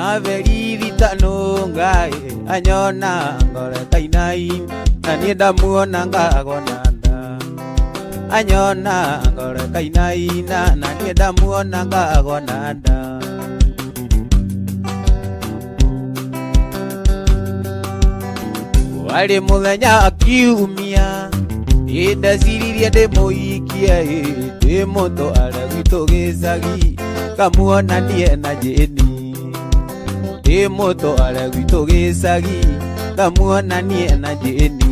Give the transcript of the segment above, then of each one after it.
na verithita nungai anyona ngore kainai na nienda muona ngagonanda anyona ngore kainai na nienda muona ngagonanda wale muthenya akiumia indaciririe ndimuikia ndi mundu aregwitu gicagi kamuonanie na jeni ndi mundu aregwitu gicagi kamuonanie na jeni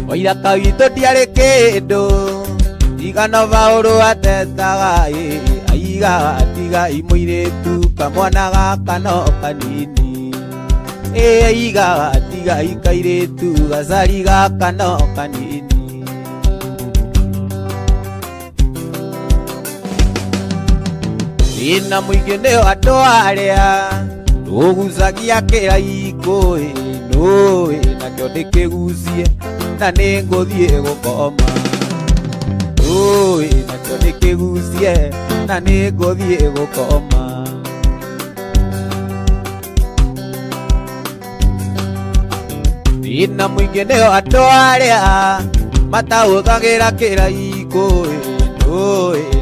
wairaka witũ ndiarĩ kĩndũ igana vaũrũ atetaga aiga atiga imũirĩtu kamwana gaka no kanini aiga atiga ikairĩtu gacari gaka no kanini ĩna mũingĩ nĩo andũ arĩa tũgucagia kĩraikũ nũĩ nakĩo ndĩkĩgucie na nĩngũthiĩ gũkoma nakĩo ndĩkĩgucie na nĩngũthiĩ gũkoma ĩna mũingĩ nĩo andũ arĩa matahũthagĩra kĩraikũ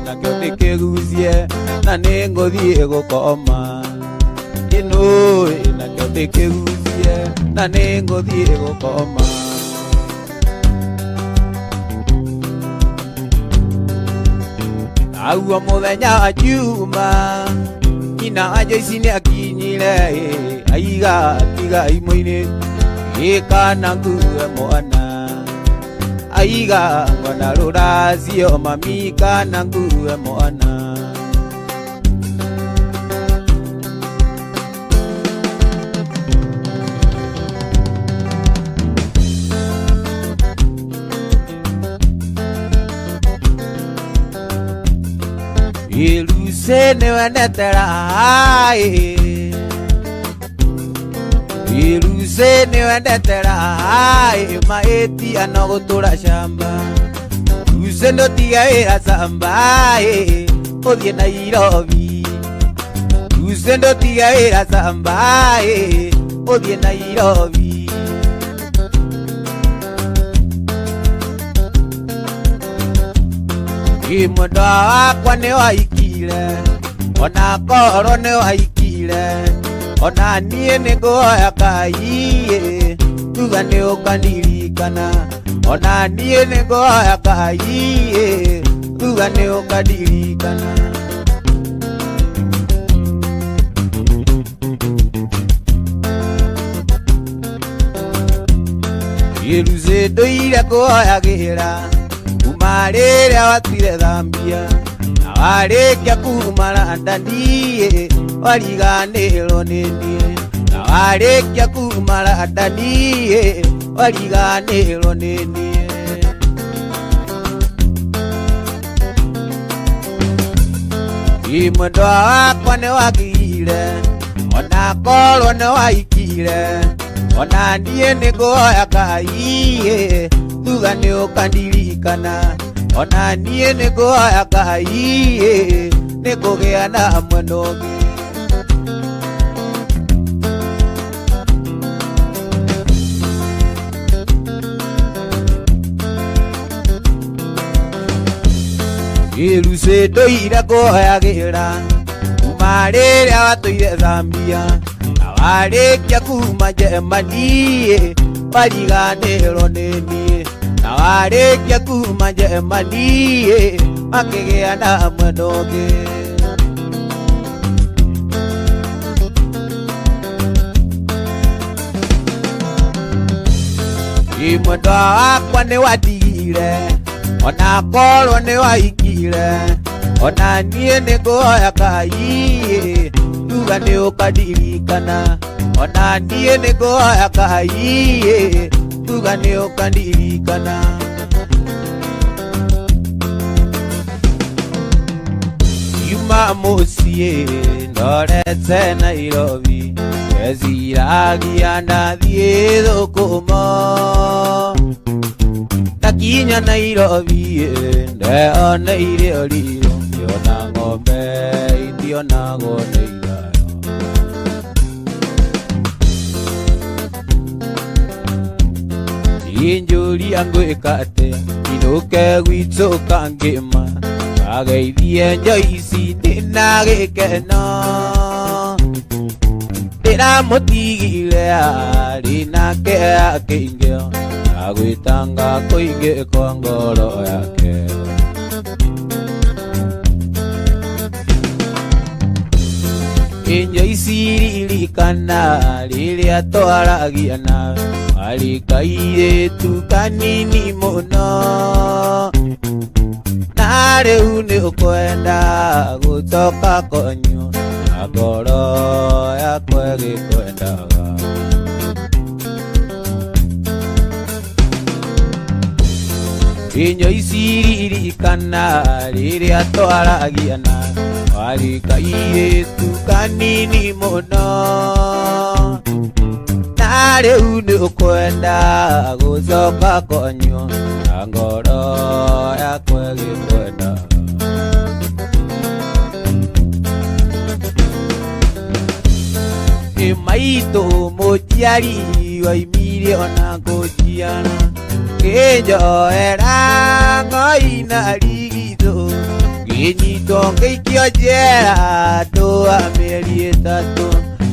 nakĩo ndĩkĩgucie na nĩngũthiĩ gũkoma nakĩo ndĩkĩgucie na nĩngũthiĩ gũkoma Aguo muthenya wa juma nyina wa Joyce nĩ akinyire aiga atiga imũinĩ gĩkana ngue mwana aiga ngona rũracio mami kana ngue mwana Irusene wenetera Irusene wenetera maeti anogutura shamba Irusene tigaira samba odie Nairobi Irusene tigaira samba odie Nairobi Mwendo wakwa nĩ waikire ona koro nĩ waikire ona niĩ nĩ ngũhoya Ngai tuga nĩ ũkandirikana ona niĩ nĩ ngũhoya Ngai tuga nĩ ũkandirikana Iruze ndũire ngũhoyagĩra Marĩrĩa watire thambia na warĩkia kuma Landani wariganĩrwo nĩ niĩ na warĩkia kuma Landani wariganĩrwo nĩ niĩ mwendo wakwa nĩ wagire ona korwo nĩ waikire ona niĩ nĩ ngũhoya Ngai tuga nĩ ũkandirikana ona niĩ nĩ ngũhoya Ngai nĩ kũgĩa na mwena ũngĩ Iruce ndũire ngũhoyagĩra kuma rĩrĩa watũire Zambia na warĩkia kuma Germany wariganĩrwo nĩ niĩ na warĩkia kuma Germany makĩgĩa na mwena ũngĩ mwendo wakwa nĩ watigire ona korwo nĩ waikire ona niĩ nĩ ngũhoya Ngai tuga nĩ ũkandirikana ona niĩ nĩ ngũhoya Ngai tuga nĩ ũkandirikana yuma mũciĩ ndorete Nairobi ngeciragia ndathiĩ thũkũmo Inya Nairobi nde ona irio liro yona ng'ombe indiona ngone irayo injuri angwikate inuke gwitũ kangĩma ageithie njoici ndĩna gĩkeno ndĩramũtigire arĩ nake akĩingĩo agwĩtanga kũingĩ kwa ngoro yake injoici ririkana rĩrĩa twaragia nawe arĩ kairĩtu kanini mũno na rĩu nĩ ũkwenda gũcoka konywo na ngoro yakwa ĩgĩkwendaga injoici ririkana rĩrĩa twaragia nawe arĩ kairĩtu kanini mũno na rĩu nĩ ũkwenda gũcoka konywo na ngoro yakwa ĩgĩkwendaga maitũ mũciari waimire ona kũnjiara kĩnjoera ng'oi na rigitũ ngĩnyitwo ngĩikio njera andũ a mĩeri ĩtatũ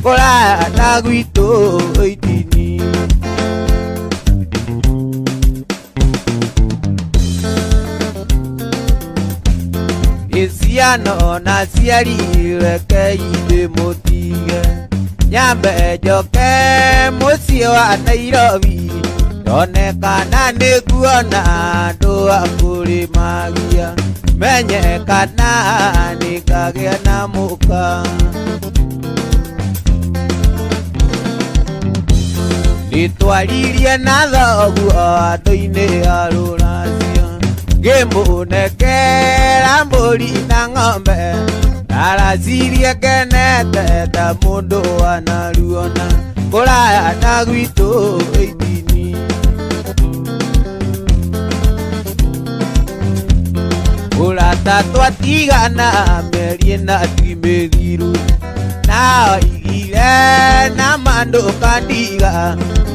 kũraya na gwitũ itini ciana na ciari rekei ndĩmũtige nyambe njoke mũciĩ wa Nairobi ndone kana nĩnguona andũ a kũrĩmagia menye kana nĩngagĩa na mũka nĩtwaririe na thoguo andũ-inĩ a rũracio ngĩmũnengera mbũri na ng'ombe naracirie ngenete ta mũndũ wanaruona kũraya na gwitũ itini ũrata twatigana mĩeri ĩna ti mĩthiru na oigire na mandũ kandiga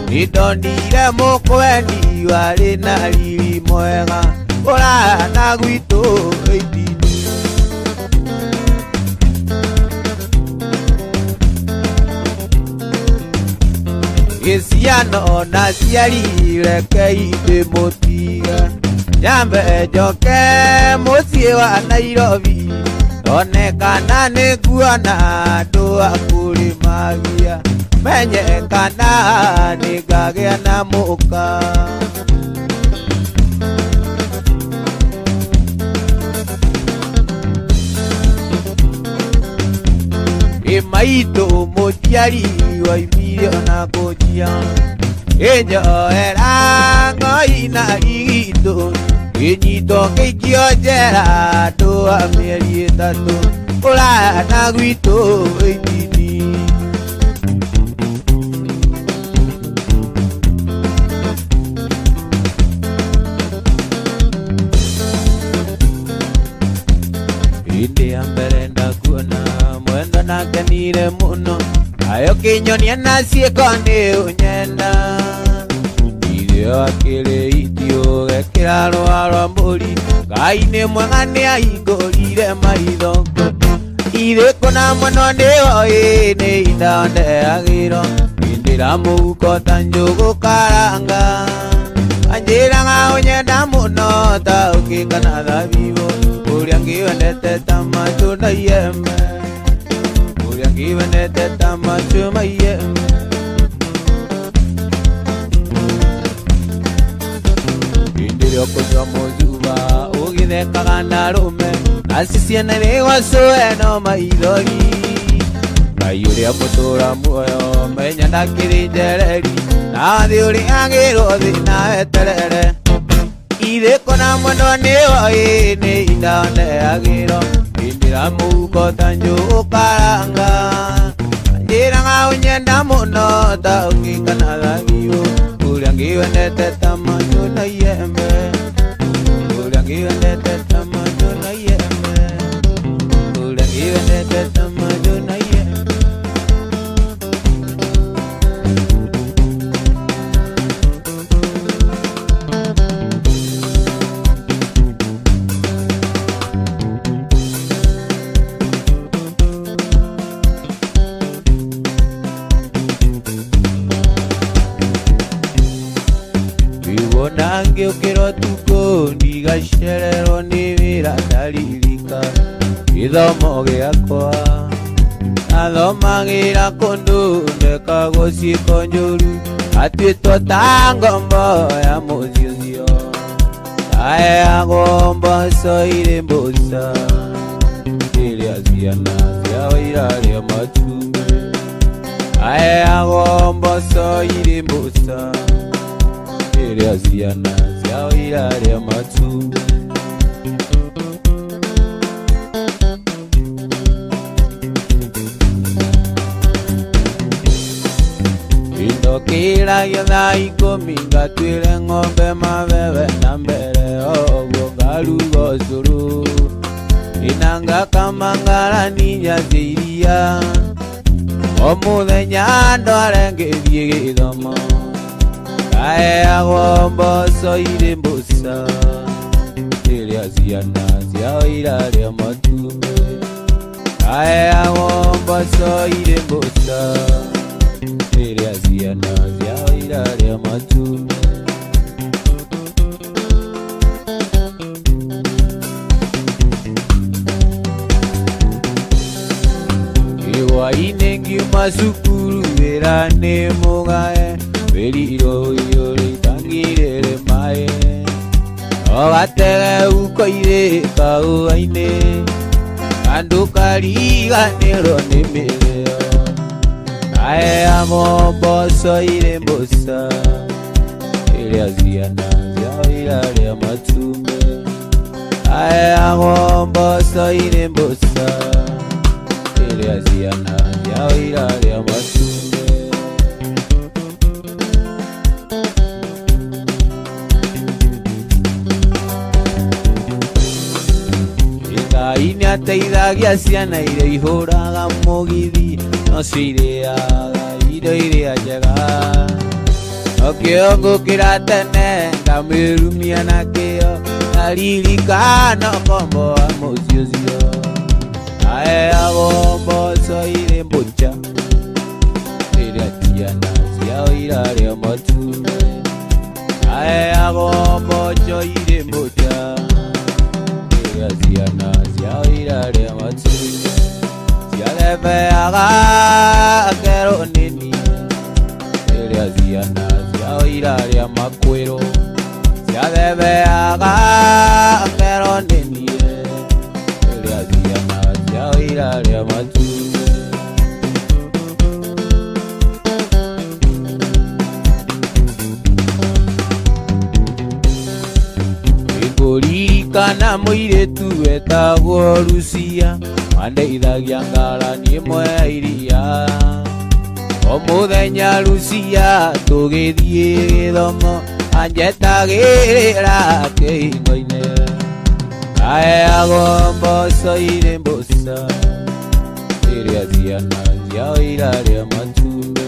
nĩndonire mũkweni warĩ na riri mwega kũraya na gwitũ itini ciana na ciari rekei ndĩmũtige nyambe njoke mũciĩ wa Nairobi ndone kana nĩnguona andũ a kũrĩmagia menye kana nĩngagĩa na mũka maitũ mũciari waimire ona kũnjiara kĩnjoera ng'oi na rigitũ ngĩnyitwo ngĩikio njera andũ a mĩeri ĩtatũ kũraya na gwitũ itini hĩndĩ ya mbere ndakuona mwendo nakenire mũno ayo kĩnyonia na ciĩko nĩ ũnyenda ithe wakĩrĩ ithiũ gekĩra rũa rwa mbũri Ngai nĩ mwega nĩ ahingũrire maitho ithe kũna mũno nĩoĩ nĩ indandeagĩrwo indĩra mũhuko ta njũgũ karanga anjĩraga ũnyenda mũno ta ũkĩ kana thabibũ ũrĩa ngĩwendete ta matunda iembe ũrĩa ngĩwendete ta matunda iembe indĩrĩ ũkũnyua mũjuba ũgĩthekaga na rũme naci ciana nĩgwacũe no maithori Ngai ũrĩa mũtũra muoyo menya ndakĩrĩ njereri na thĩ ũrĩa agĩrwo thĩ na weterere ithe kũna mwendo nĩoĩ nĩ indandeagĩrwo indĩra mũhuko ta njũgũ karanga anjĩraga ũnyenda mũno ta ũkĩ kana thabibũ ũrĩa ngĩwendete ta matunda iembe Ulangiyendete tamaduna yeme. Ulangiyendete tamaduna yeme. Nange ukero tuko ndigasherero nibira dalilika idhomo gyakwa athomagira kundu ndekagoci konjuru atwitwo ta ngombo ya muciucio taeagwo mboco irĩ mbũca iria ciana ciao irarĩa matumbĩ taeagwo mboco irĩ mbũca iria ciana ciao irarĩa matumbĩ. Indokĩragia thaa 10 ngatuĩre ng'ombe mabebe na mbere ũguo ngaruga ũcũrũ ina ngakama ngarania cia iria o mũthenya ndware ngĩthiĩ gĩthomo taeagwo mboco irĩ mbũca iria ciana ciao irarĩa matumbĩ taeagwo mboco irĩ mbũca iria ciana ciao irarĩa matumbĩ. Iwainĩ ngiuma cukuru wĩra nĩ mũgae wĩriro ũrĩtangĩrĩre maĩ ogatege ukoirĩ kaũa-inĩ andũ kariganĩrwo nĩ mĩrĩo taeagwo mboco irĩ mbũca iria ciana ciao irarĩa matumbĩ taeagwo mboco irĩ mbũca iria ciana ciao irarĩa matumbĩ. Ngai nĩateithagia ciana iria ihũraga mũgithi no cio irĩaga indo iria njega no kĩongũkĩra tene ngamĩrumia na kĩo ndaririkana kombo wa mũciĩ ũcio taeagwo mboco irĩ mbũca iria ciana ciao irarĩa matumbĩ taeagwo mboco irĩ mbũca iria ciana ciao irarĩa matumbĩ ciathebeaga kero nini iria ciana ciao irarĩa makwĩrũ ciathebeaga kero nini iria ciana ciao irarĩa matumbĩ. Kana mũirĩtu wetagwo Lucia wandeithagia ngarani ĩmwe ya iria o mũthenya Lucia tũgĩthiĩ gĩthomo anjetagĩrĩra kĩhingo-inĩ taeagwo mboco irĩ mbũca iria ciana ciao irarĩa matumbĩ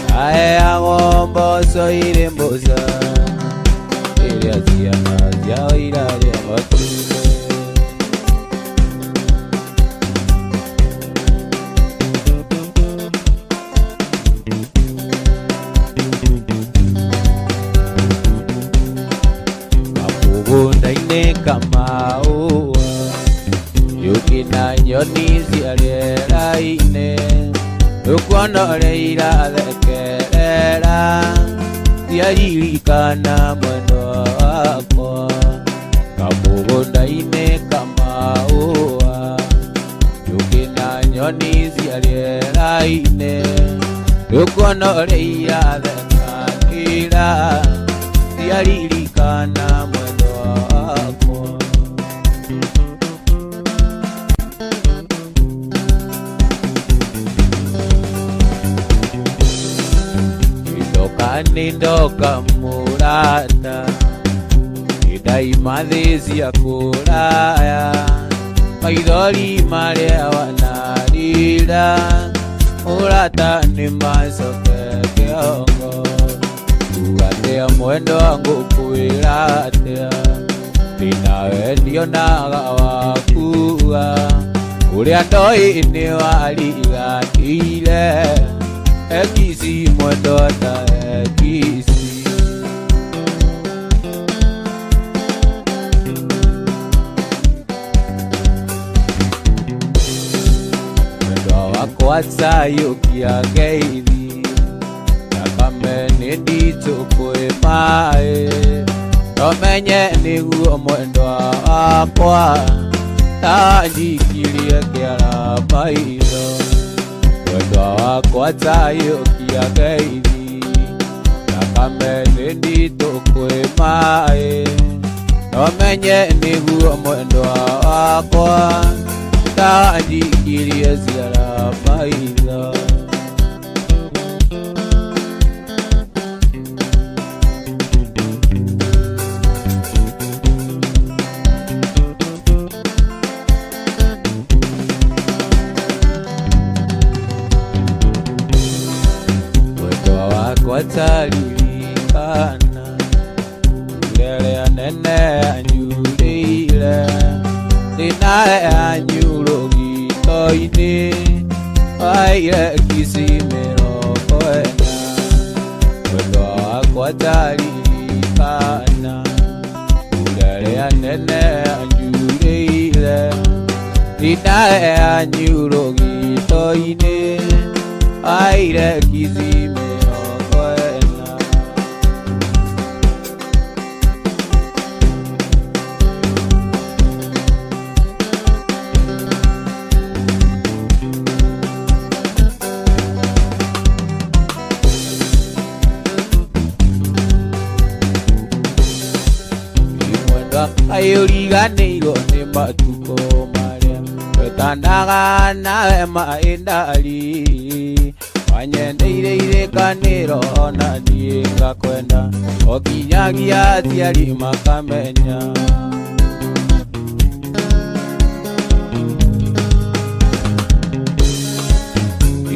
taeagwo mboco irĩ mbũca iria ciana ciao irarĩa matumbĩ. Kamũgũnda-inĩ kamaũa yũkĩ na nyoni cia rĩera-inĩ ũkuona ũrĩa irathekerera ciaririkana mwendwa wakwa kamũgũnda-inĩ kamaũa yũkĩ na nyoni cia rĩera-inĩ ũkuona ũrĩa irathekanĩra ciaririkana mwendwa wakwa. Ndoka mũrata daima thezi akuraya maithori maria wanarira urata ni macoke kiongo ugatea mwendo wangu kwiratea ndinawe ndionaga wakuga uria ndoi-ini warigatire ekisi mwendo ta ekisi Watsayukia geithi Nakame nindito kwe mae Nomenye niguo mwendo wakwa Tanjikirie kiara maitho Mwendo wakwa tsayukia geithi Nakame nindito kwe mae Nomenye niguo mwendo wakwa Tanjikirie kiara maitho Mwendo wakwa taririkana Ndere anene anyurire Ndinae anyurogi toini Waire kisimero koena Mwendo wakwa taririkana Ndere anene anyurire Ndinae anyurogi toini Waire kisimero koena Ayuriganirwo ni matuko maria Wetanaga nawe maindari Wanyendeire irekaniro na niĩ ngakwenda Okinyagia aciari makamenya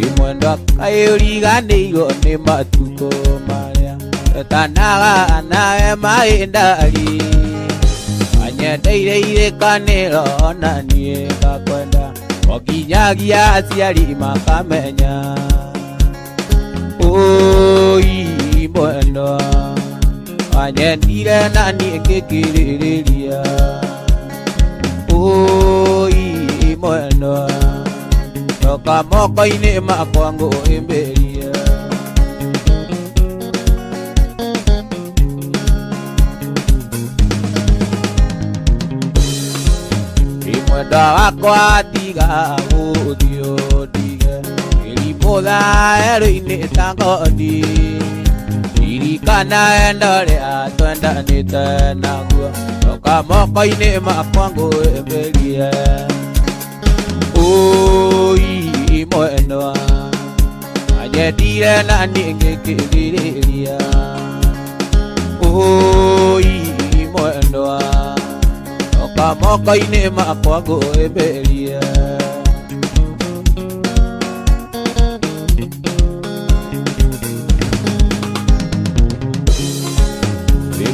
Imwendo ayuriganirwo ni matuko maria Wetanaga nawe maindari Wanyendeire irekaniro na niĩ ngakwenda Okinyagia aciari makamenya Oi mwendo Wanyendire na niĩ ngĩkĩrĩrĩria Oi mwendo Toka moko-inĩ makwa ngũhĩmbĩria Mwendo wakwa tiga gũthiĩ ndige Ngĩribũtha werũ-inĩ ta ngothi Ririkana wendo rĩa twendanĩte naguo Toka moko-inĩ makwa ngũhĩmbĩrie Oi mwendo Wanyendire na niĩ ngĩkĩrĩrĩria Oi mwendo Moko-inĩ makwa ngũhĩmbĩria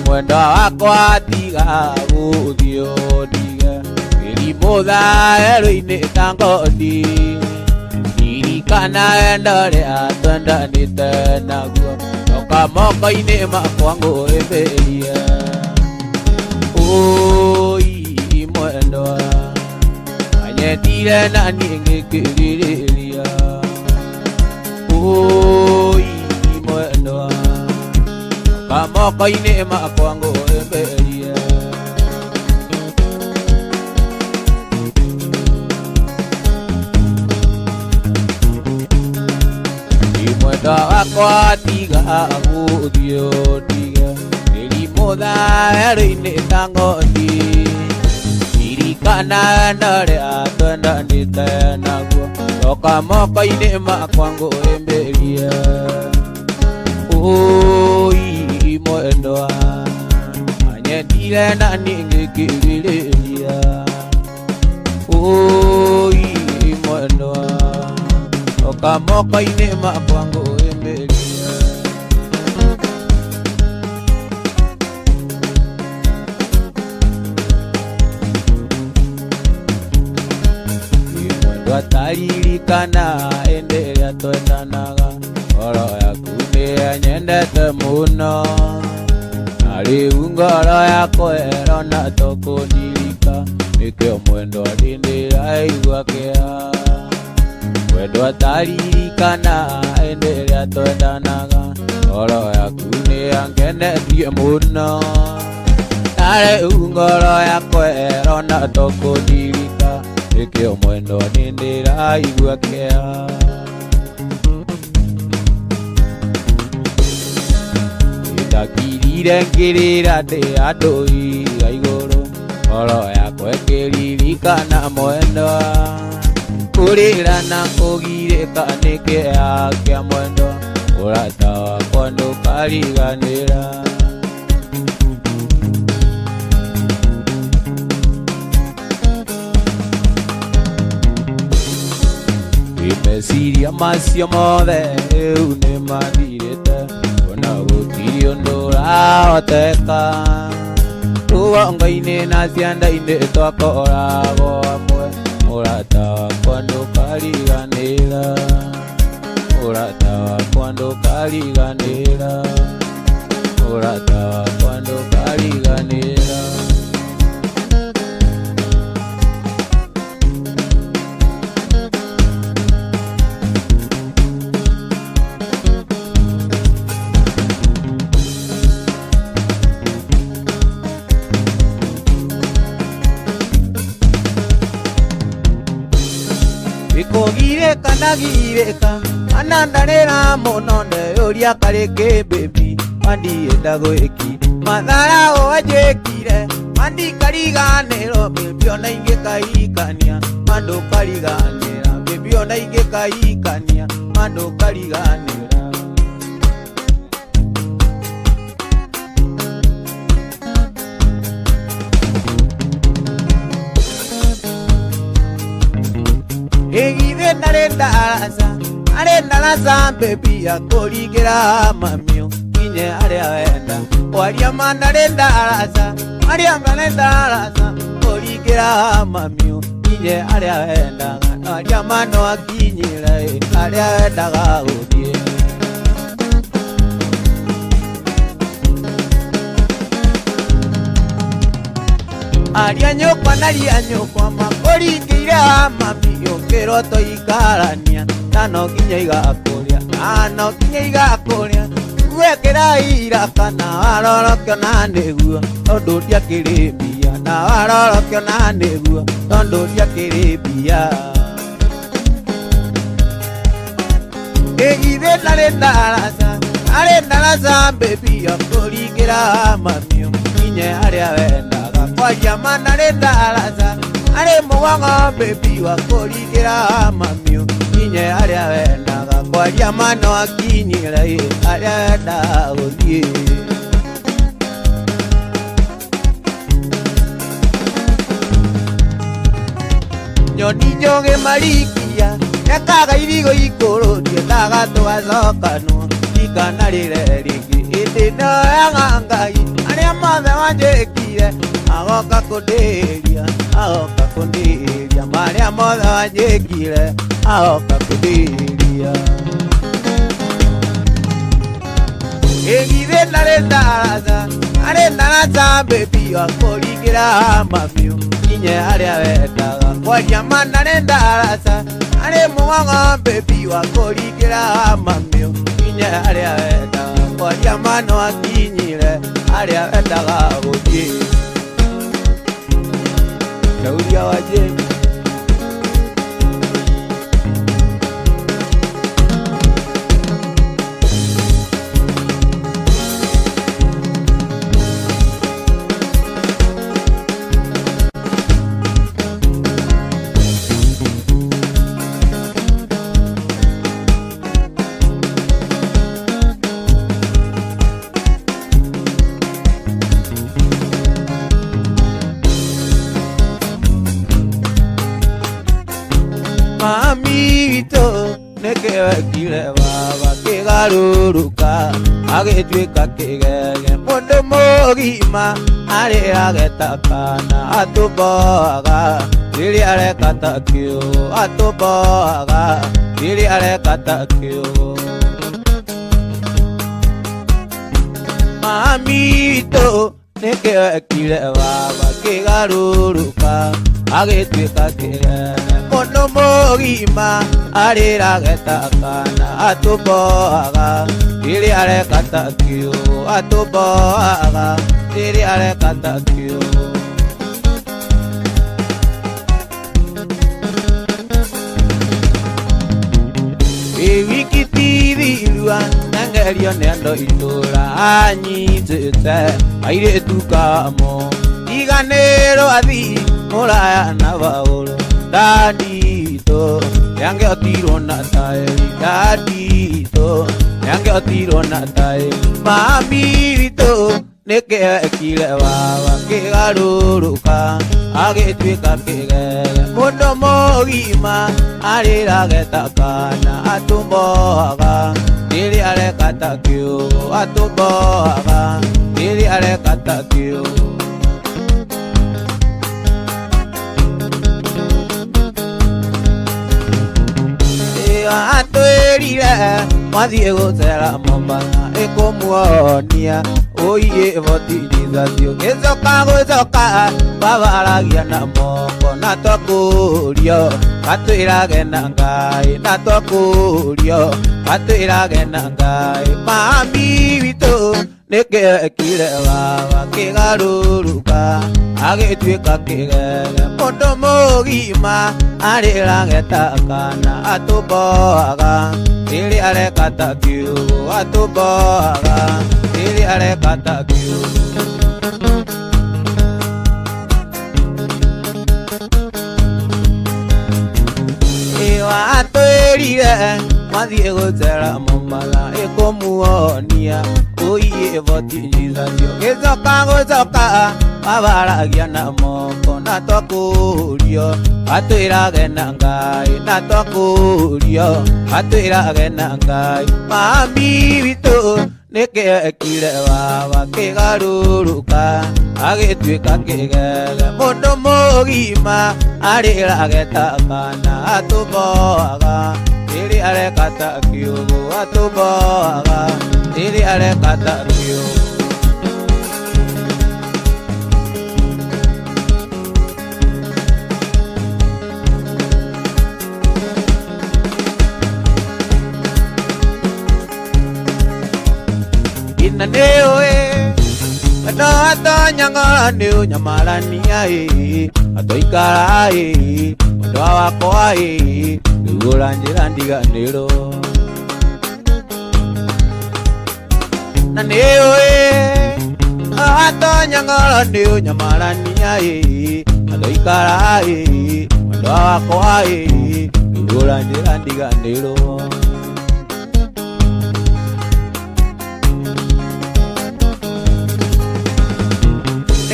Mwendo wakwa tiga gũthiĩ ndige Ngĩribũtha werũ-inĩ ta ngothi Ririkana wendo rĩa twendanĩte naguo Toka moko-inĩ makwa ngũhĩmbĩria Oi mwendo Wanyendire na niĩ ngĩkĩrĩrĩria Oi mwendo Moko-inĩ makwa ngũhĩmbĩria Mwendo wakwa tiga gũthiĩ ndige Ngĩribũtha werũ-inĩ ta ngothi Ririkana wendo rĩa twendanĩte naguo Toka moko-inĩ makwa ngũhĩmbĩria Oi mwendo Wanyendire Nire na ningikiriria oi mwendo okamoka-inĩ makwa ngũĩmĩria mwendo ataririkana hĩndĩ ĩrĩa twendanaga ngoro yaku nĩyanyendete mũno na rĩu ngoro yakwa ĩrona tũkũndirika nĩkĩo mwendwa ndĩndĩraigua kĩeha mwendwa ataririkana hĩndĩ ĩrĩa twendanaga ngoro yaku nĩyangenetie mũno na rĩu ngoro yakwa ĩrona tũkũndirika nĩkĩo mwendwa ndĩndĩraigua kĩeha ndakirire ngĩrĩra ndĩ andũ iga igũrũ ngoro yakwa ĩkĩririkana mwendwa kũrĩra na kũgirĩka nĩ kĩeha kĩa mwendwa ũrata wakwa ndũkariganĩra meciria macio mothe rĩu nĩ mathirĩte ona gũtirĩ ũndũ ũrahoteka rũgongo-inĩ na cianda-inĩ twakoragwo hamwe mũrata wakwa ndũkariganĩra mũrata wakwa ndũkariganĩra mũrata wakwa ndũkariganĩra Gireka na gireka anandarĩra mũno ndeyũria karĩkĩ baby mandienda gwĩki mathara wanjĩkire mandikariganĩrwo baby ona ingĩkahikania mandũkariganĩra baby ona ingĩkahikania mandũkariganĩra Egithe narenda baby akũringĩra mamio nginye arĩa wenda waria ma narenda araca arĩa marenda araca kũringĩra mamio nginye arĩa wendaga waria ma no akinyĩre arĩa wendaga gũthiĩ aria nyũkwa naria nyũkwa makũringĩire mamio kĩroto ikarania no nginya igakũrĩa no nginya igakũrĩa gwekĩra ira kana warorokio na nĩguo tondũ ndiakĩrĩ mbia na warorokio na nĩguo tondũ ndiakĩrĩ mbia ĩgithe arĩ ndaraca baby akũringĩra mamio nginye arĩa wendaga kwaria ma narĩ ndaraca arĩ mũgongo baby wakũringĩra mamio nginye arĩa wendaga kwaria ma no akinyĩre arĩa wendaga gũthiĩ nyoni njũgĩ marikia ekaga irigo ikũrũ ndiendaga tũgacokanwo ikanarĩre rĩngĩ hĩndĩ ĩno ya Ngai arĩa mothe wanjĩkire agoka kũndĩria marĩa mothe wanjĩkire agoka kũndĩria ĩgithe arĩ ndaraca baby wakũringĩra mamio nginye arĩa wendaga kwaria ma narĩ ndaraca arĩ mũgongo baby wakũringĩra mamio nginye arĩa wendaga kwaria ma no akinyĩre arĩa wendaga gũthiĩ Dauria wajeni witũ nĩkĩwekire baba kĩgarũrũka agĩtuĩka kĩgege mũndũ mũgima arĩrage ta kana atũmboaga rĩrĩa areka ta kĩũgũ atũmboaga rĩrĩa areka ta kĩũgũ mami witũ nĩkĩwekire baba kĩgarũrũka agĩtuĩka kĩgege mũndũ mũgima arĩrage ta kana atũmboaga rĩrĩa areka ta kĩũgũ atũmboaga rĩrĩa areka ta kĩũgũ wiki tirua nyangerio nĩ andũ itũra anyitĩte airĩtu kamo iganĩrwo athii mũraya na baũrũ ndanditũ nĩangĩotirwo na taĩri ndanditũ nĩangĩotirwo na taĩri mami witũ nĩkĩwekire baba kĩgarũrũka agĩtuĩka kĩgege mũndũ mũgima arĩrage ta kana atũmboaga rĩrĩa areka ta kĩũgũ atũmboaga rĩrĩa areka ta kĩũgũ atwĩrire mwathiĩ gũcera Mombasa ĩkũmuonia ũiyĩbotithithacio gĩcoka gũcoka babaragia na moko na twakũrio gatwĩrage na Ngai na twakũrio gatwĩrage na Ngai mami witũ nĩkĩwekire baba kĩgarũrũka agĩtuĩka kĩgege mũndũ mũgima arĩrage ta kana atũmboaga rĩrĩa areka ta kĩũgũ atũmboaga rĩrĩa areka ta kĩũgũ atwĩrire mwathiĩ gũcera Mombasa ĩkũmuonia ũiyĩbotithithacio gĩcoka gũcoka babaragia na moko na twakũrio atwĩrage na Ngai na twakũrio atwĩrage na Ngai mami witũ nĩkĩwekire baba kĩgarũrũka agĩtuĩka kĩgege mũndũ mũgima arĩrage ta kana atũmboaga rĩrĩa areka ta kĩũgũ atũmboaga rĩrĩa areka ta kĩũgũ ina nĩũĩ andũ atonyang'ora nĩũnyamarania atũikara mũndũ wakwa rĩu ũranjĩra ndiganĩrwo na nĩũĩ atonyang'ora nĩũnyamarania atũikara mũndũ wakwa rĩu ũranjĩra ndiganĩrwo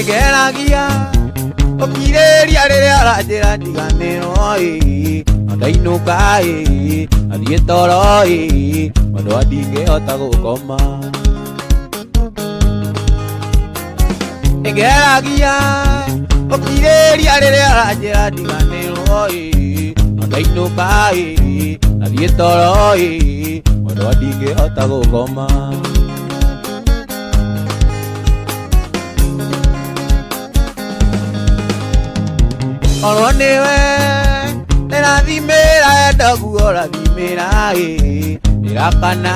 ngeragia ũkirĩria rĩrĩa aranjĩra ndiganĩrwo ndainũka athiĩ toro mũndũ ndingĩhota gũkoma ngeragia ũkirĩria rĩrĩa aranjĩra ndiganĩrwo ndainũka athiĩ toro mũndũ ndingĩhota gũkoma Oro niwe nĩrathimĩra enda guora thimĩra nĩrakana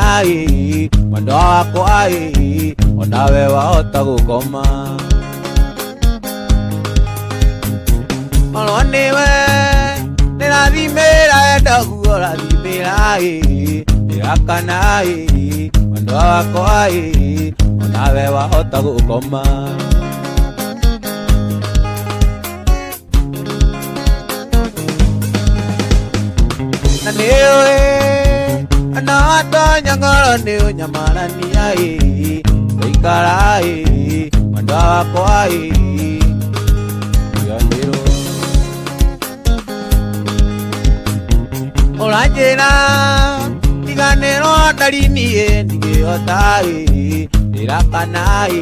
mwendwa wakwa onawe wahota gũkoma Oro niwe nĩrathimĩra enda guora thimĩra nĩrakana mwendwa wakwa onawe wahota gũkoma na nĩũĩ andũ atonyang'ora nĩũnyamarania ũikara mwendwa wakwa ndiganĩrwo Urajena tiganero darini ndigiotai irakanai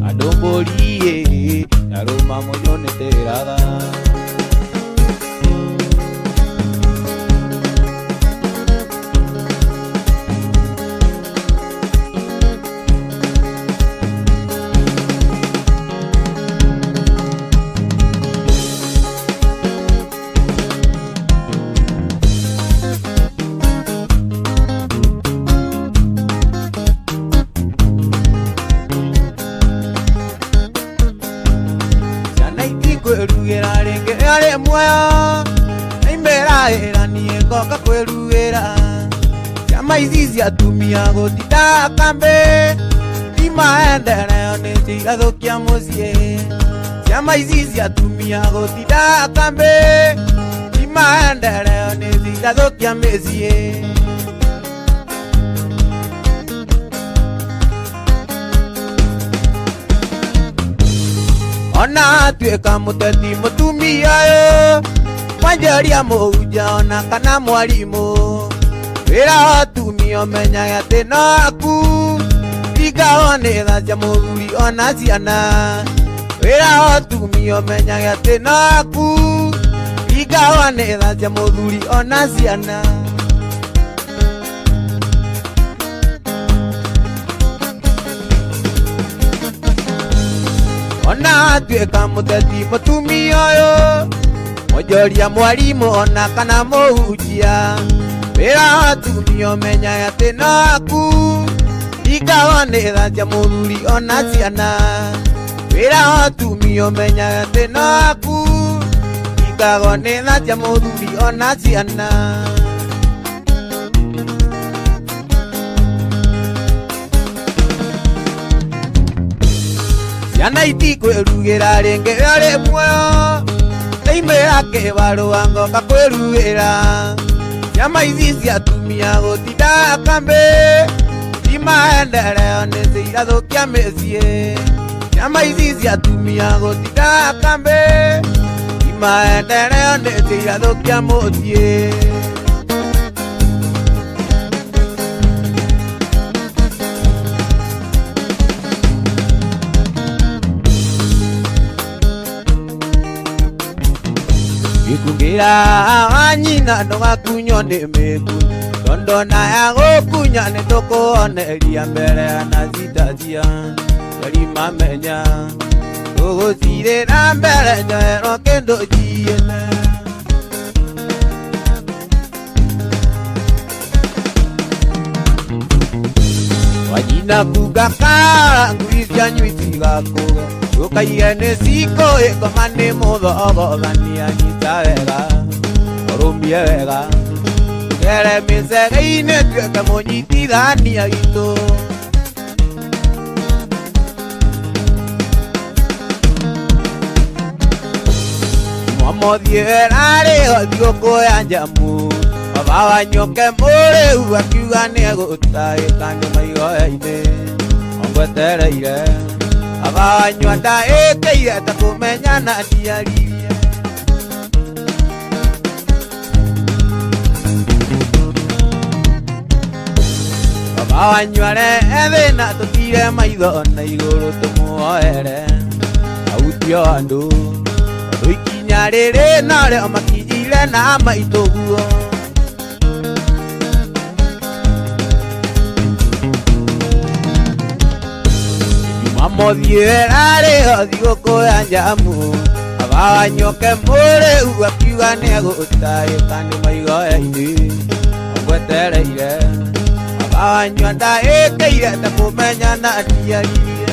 adomborie aroma monyone terada kwerugira renge ale moya imbera era niengo ka kwerugira chama izizi atumia gotita kambe imaendere oneti gadokia musie chama izizi atumia gotita kambe imaendere oneti gadokia mezie ona tueka muteti mutumia yo wanjaria muja ona kana mwalimu wira atumia menyaga tenaku igaone thaja muthuri ona ciana wira atumia menyaga tenaku igaone thaja muthuri ona ciana ona tueka muteti mutumia yo mojoria mwalimu ona kana muhujia wira atumia menyaga tenaku igaone thaja muthuri ona ciana wira atumia menyaga tenaku igaone thaja muthuri ona ciana ciana itikwerugira ringi ari muoyo teimira kibaro angoka kwerugira ciama ici cia atumia gutinda kambi imaendereo niciirathukia micie ciama ici cia atumia gutinda kambi imaendereo niciirathukia mucie Ikungira anyina ndogakunyo ni miku Tondona ya gokunya ni tukuoneria mbere na zitazia Yari mamenya Tugusirira mbere nyoero kendo jiene Wajina kugakara nguizia nyuitiga kuga Ukaiene siko ikomane muthogo gania nyita wega Orumie wega Tugere misege-ine tueke munyitithania gitu Mwamothie werari othio kuya njamu Baba wanyoke muriu akiuga niegutaika ni maigoya-ine Ongwetereire Abanywa ndaekeire takumenyana ndiaririe Abanywa thina tutire maitho na iguru tumuoere Autio andu Andu ikinya riri nario makinyire na maituguo Mwamothie werari othio kuya njamu Baba wanyoke muriu akiuga niegutaika ni maigoya-ine Ongwetereire Baba wanywa ndaekeire takumenyana ndiaririe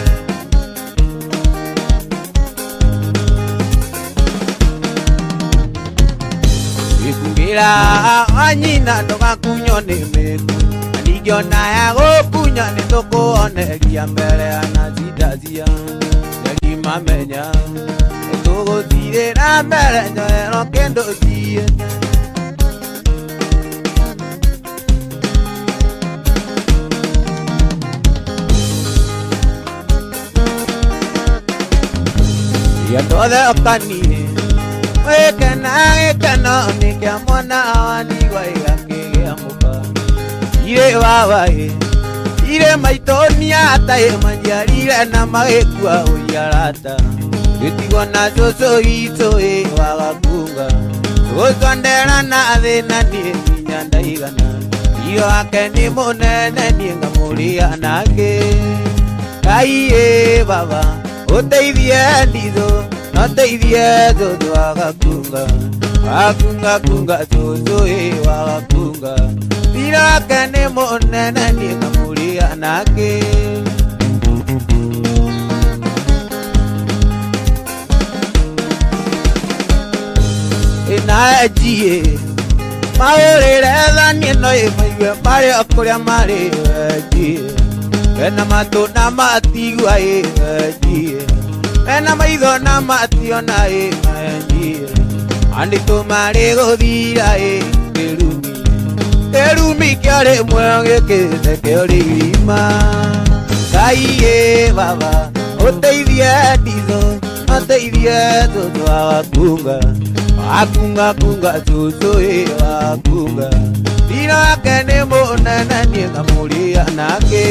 Ikungira anyina ndogakunyo ni miku Ningĩona ya gũkunya nĩ tũkũoneria mbere na zitazia Yari mamenya nĩ tũgũthirĩra mbere nyoero kĩndũ jiene Andũ othe okanie Wĩkena gĩkeno nĩ kĩa mwana wa ndigwa iga ire baba ire maitonia tae manjarira na magekua uyarata Yutigona soso ito wagakunga Soso ndera na thina nie minyanda igana Iyo ake ni munene nie ngamuria nake Kai baba uteithie nditho no teithie soso wagakunga Wakunga kunga soso wagakunga Iyo ake ni munene nie ngamuria nake Najie maurire thani no imaigwe mari akuria mari jie ena matu na matigwa jie ena maitho na mationa jie andito mari guthira kerumi kiare mwenge kete kerima Kai baba uteithie nditho uteithie toto wakunga Wakunga kunga soso wakunga Dino ake ni munene nie ngamuria nake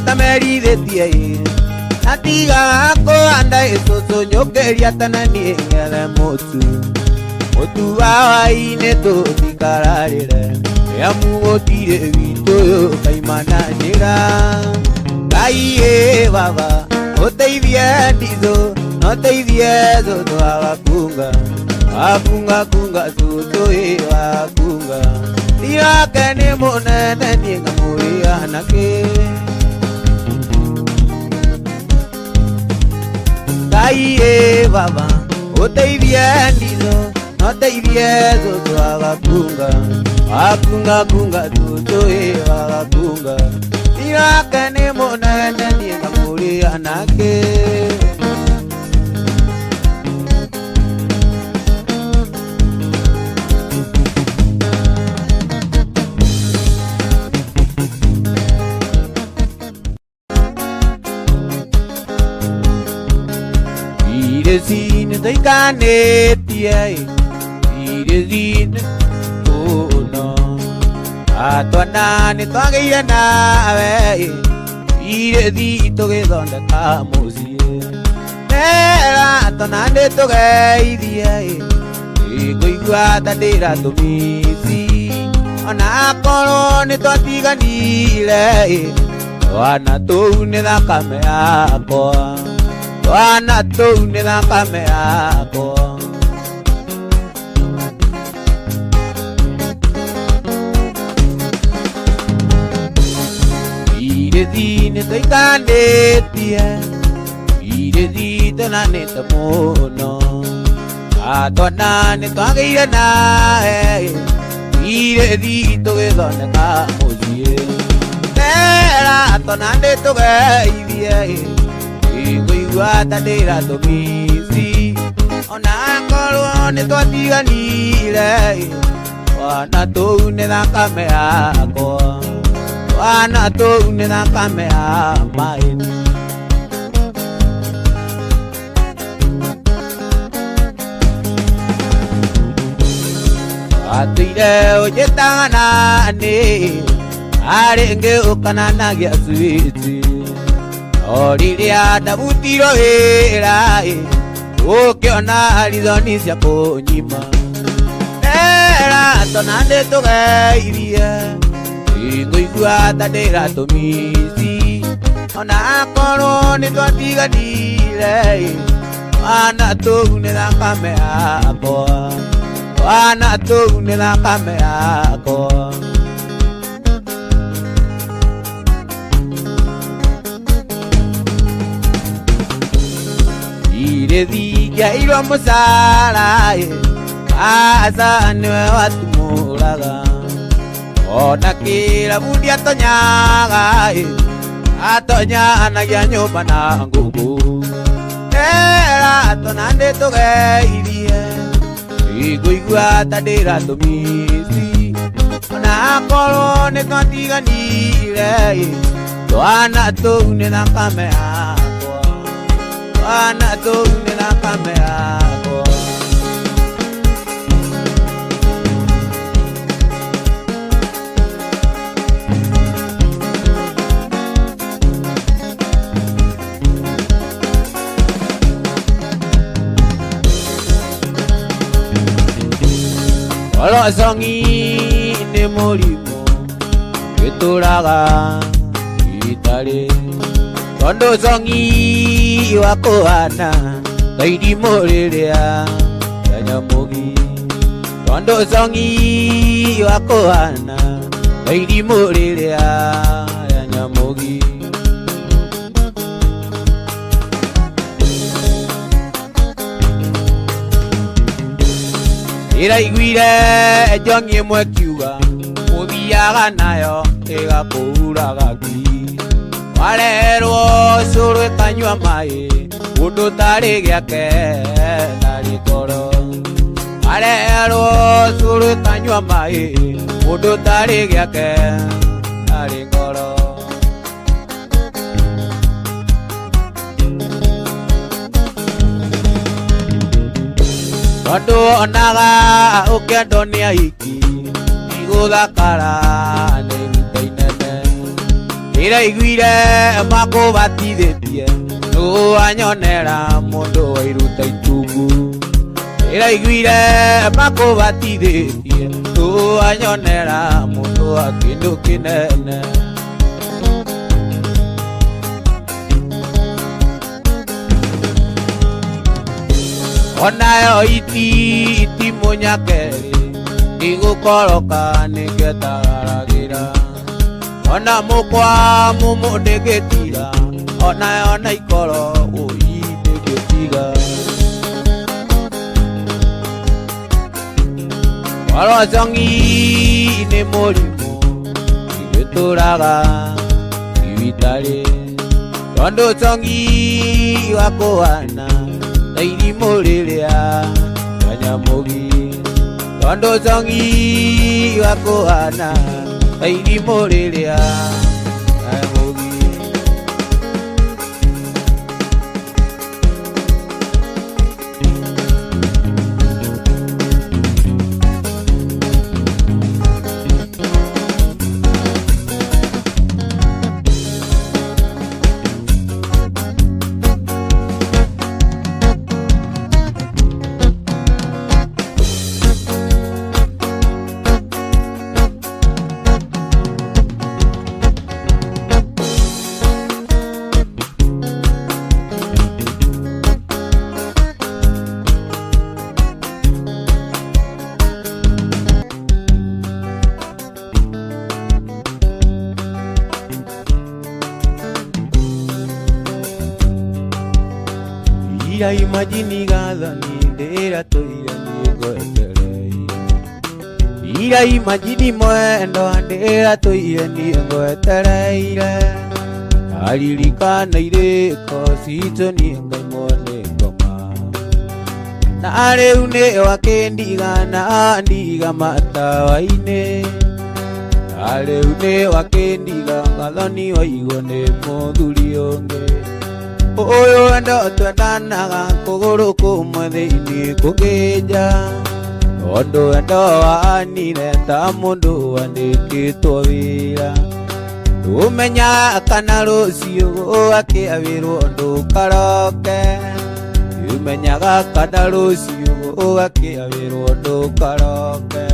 Utamerithitie Natiga kuhanda soso nyokeria tana nie ngethe Mutu wawaine tutikararire Yamugotire witũ ũyũ kaimana njĩra Kai baba uteithie nditho no teithie soso wagakunga Wakunga kunga soso wagakunga Iyo ake ni munene nie ngamuria nake Kai baba uteithie nditho no teithie soso wagakunga Wakunga kunga soso wagakunga Iyo ake ni munene nie ngamuria nake Ire zine toikanetie Ire zine Atwana ni twageire nawe Ire thitũ gĩthondeka mũciĩ Nera atwana nĩ tũgeithie Ngũigua ta ndĩratũmĩci Ona akorwo nĩ twatiganire Twana tũu nĩ thakame yakwa Twana tũu nĩ thakame yakwa Ire thine toikanĩtie Ire thitũ na nĩte mũno Atwana nĩ twagĩire nawe Ire thitũ gĩthondeka mũciĩ Nera atwana nĩ tũgeithie Ngũigua ta ndĩratũmĩci Ona akorwo nĩ twatiganire Twana tũu nĩ thakame yakwa Twana tũu nĩ thakame ya maĩni Atũire ũnjĩtaga nĩ arĩngĩ ũkananagia switi O rĩrĩa ndabutirwo wĩra ũkĩona rizoni cia kũnyima Nera atwana nĩ tũgeithie Ngũigua ta ndĩratũmĩci Ona akorwo nĩ twatiganire Twana tũu nĩ thakame yakwa Twana tũu nĩ thakame yakwa Ire thikiairwo mũcara Aca nĩwe watumũraga Ona kĩrabu ndiatonyaga Atonyanagia nyũmba na ngũkũ Nera atwana nĩ tũgeithie Ngũigua ta ndĩratũmĩci Ona akorwo nĩ twatiganire Twana tũu nĩ thakame yakwa Twana tũu nĩ thakame yakwa Olosongi ni mũrimũ wĩtũraga itarĩ, tondũ songi wa kũhana ta irimũ rĩrĩa rĩa Nyamũgi, tondũ songi wa kũhana ta irimũ rĩrĩa rĩa Nyamũgi. Iraiguire njongi ĩmwe kiuga ũthiaga nayo ĩgakũuraga ki, warerwo cũrũ ĩkanyua maĩ ũndũ tarĩ gĩake tarĩ toro, warerwo cũrũ ĩkanyua maĩ ũndũ tarĩ gĩake tarĩ ngoro. Tondũ onaga ũkĩendwo nĩ aiki igũthakara nĩ iruta inene, iraiguire makũbatithĩtie nũ wanyonera mũndũ wa iruta itungu, iraiguire makũbatithĩtie nũ wanyonera mũndũ wa kĩndũ kĩnene. Onayo iti mũnyakeri igũkoroka nĩngĩtagaragĩra, ona mũkwa mũmũ ndĩngĩtira, onayo na ikoro ũi ndĩngĩtiga. Olosongi nĩ mũrimũ wĩtũraga itarĩ, tondũ songi wa kũhana ta irimũ rĩrĩa rĩa Nyamũgi, tondũ songi wa kũhana ta irimũ rĩrĩa rĩa Nyamũgi. Ira imagini gathani ndĩra tũire niĩ ngwetereire, ira imagini mwendo ndĩra tũire niĩ ngwetereire, aririkana irĩko citũ niĩ ngaimwo nĩ ngoma, na rĩu nĩ wakĩndiga na ndiga matawa-inĩ, na rĩu nĩ wakĩndiga gathani waigwo nĩ mũthuri ũngĩ. Ũyũ wendo twendanaga kũgũrũ kũmwe thĩinĩ kũgĩnja, tondũ wendo wanire ta mũndũ wandĩkĩtwo wĩra, ndũmenyaga kana rũciũ gũgakĩawĩrwo ndũkaroke, ndũmenyaga kana rũciũ gũgakĩawĩrwo ndũkaroke.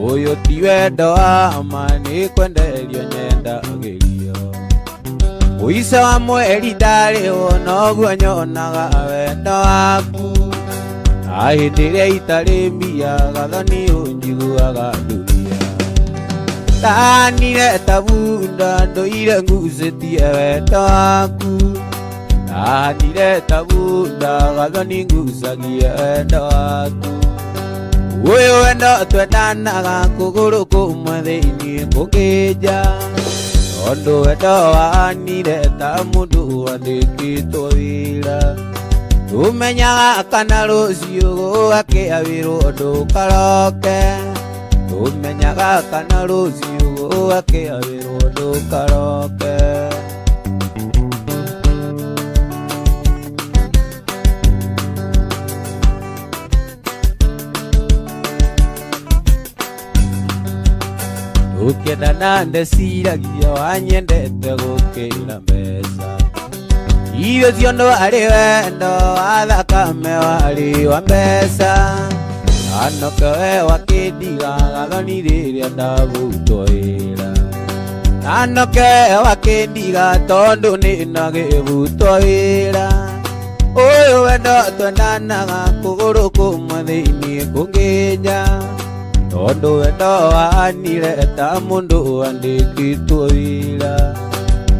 Ũyũ ti wendo wa ma nĩ kwenderio nyendagĩrio, mũico wa mweri ndarĩ wona ũguo nyonaga wendo waku, na hĩndĩ ĩrĩa itarĩ mbia gathani ũnjiguaga nduria, tanire ta bunda ndũire ngucĩtie wendo waku, tanire ta bunda gathani ngucagie wendo waku. Ũyũ wendo twendanaga kũgũrũ kũmwe thĩinĩ kũgĩnja, tondũ wendo wanire ta mũndũ wandĩkĩtwo wĩra, ndũmenyaga kana rũciũ gũgakĩawĩrwo ndũkaroke, ndũmenyaga kana rũciũ gũgakĩawĩrwo ndũkaroke. Ũkĩenda na ndeciragia wanyendete gũkĩra mbeca, Iyo ciondo ari wendo athakame wari wa mbeca anoke wakindiga gathoni riria ndagutwo wira anoke wakindiga tondu nina gibutwo wira uyu wendo twendanaga kuguru kumwe thiini kunginya tondu wendo wahanire ta mundu wandikitwo wira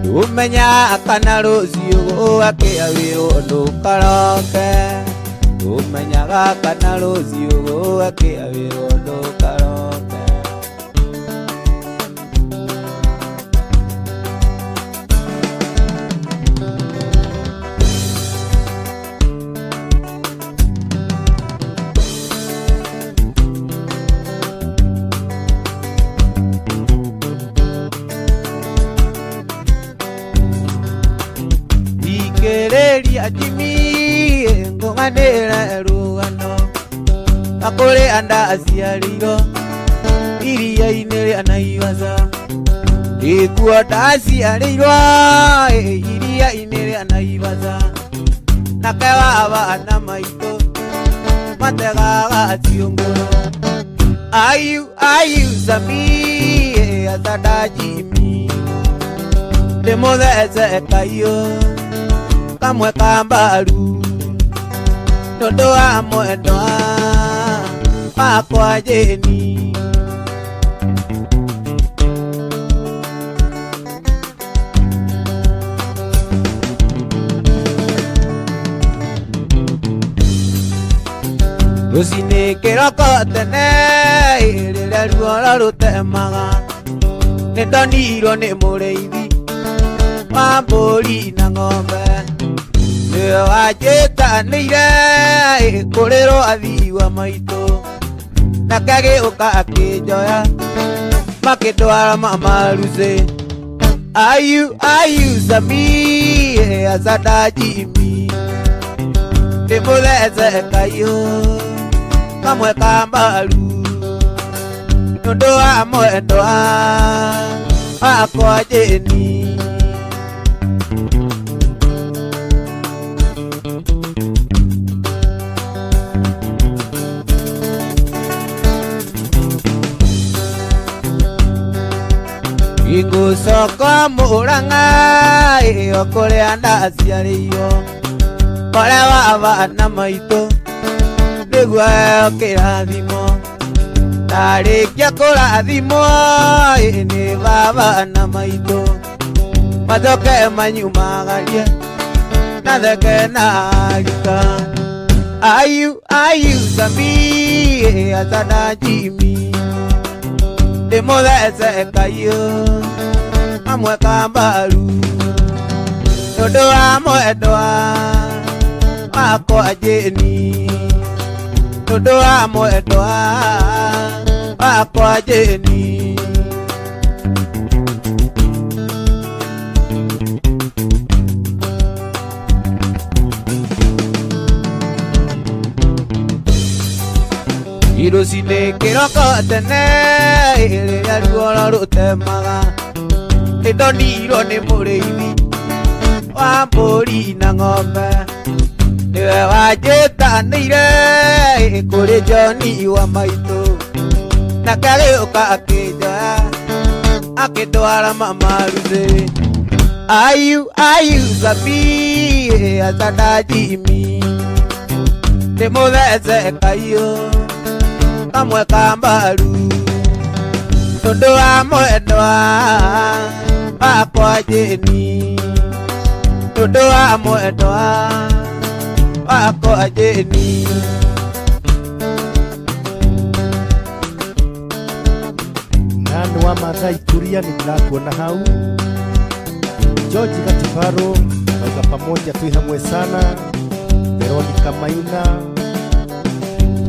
umenya kana rucio gũgakĩa wĩrwo ndũkaroke umenyaga kana rucio gũgakĩa wĩrwo ndũkaroke Kereria Jimmy ngonganera rugano akore anda aciariro iria inere anaiwaza ikuwa taciariro iria inere anaiwaza nakawa ana maito mategaga aciunguro ayu Sami atada Jimmy demothece kayo kamwe kambaru tondu wa mwendo wakwa Jeni rucini kiroko tene riria ruoro rutemaga nindonirwo ni muriithi wa mburi na ng'ombe wajitanire kuriro athii wa maitu nakagiuka akinjoya makindwara mamaruce ayu Sami atada Jimmy ndimuthece kayo kamwe kambaru nundu wa mwendo wakwa Jeni Ingusoko Murang'a okuria ndaciariirwo kuria wa bana maitũ nĩguo kĩrathimo tarĩkia kũrathimwo nĩ bana maitũ macoke manyumagarie na theke na rika ayu Sami atada Jimmy ndimuthece kayo kamwe kambaru tondu wa mwendo wakwa Jeni tondu wa mwendo wakwa Jeni irucini kiroko tene riria ruoro rutemaga nindonirwo ni muriithi wa mburi na ng'ombe niwe wanjitanire kuri Joni wa maitu nakagiuka akinjoya akindwara mamaruce ayu Sami atada Jimmy ndimuthece kayo kamwe kambaru tondu wa mwendo wakwa Jeni tondu wa mwendo wakwa Jeni nani wa Maathai Kuria ninakuona hau George Katibaro auga pamoja tu hamwe sana Veronica Maina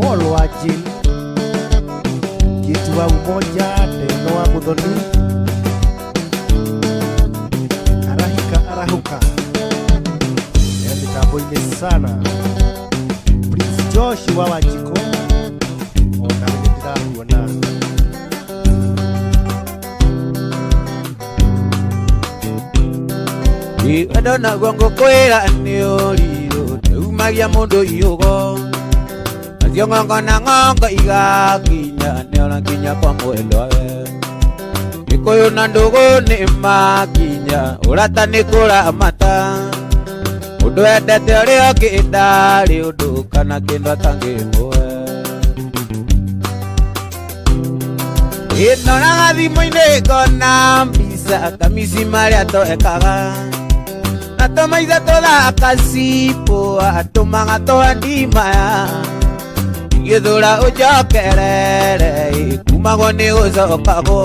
Paul Wajin Kitu wa umoja Teno wa Muthoni Arahuka mitambo-ini sana Prince Joshua Wanjiko ona vile ndirakuona wendo naguo ngũkwĩra nĩ ũrirũ ndĩumagia mũndũ iũgo nacio ng'ongo na ng'ongo igakinya nĩona nginya kwa mwendwawe Gĩkũyũ na ndũgũ nĩ makinya ũrata nĩ kũramata mũndũ endete ũrĩa ũngĩ ndarĩ ũndũ kana kĩndũ atangĩmũhe Ĩnoraga thimũ-inĩ ngona mbica kamisi marĩa twekaga na tũmaithe tũthaka cipo atũmaga twandimaya igĩthũra ũnjokerere kumagwo nĩ gũcokagwo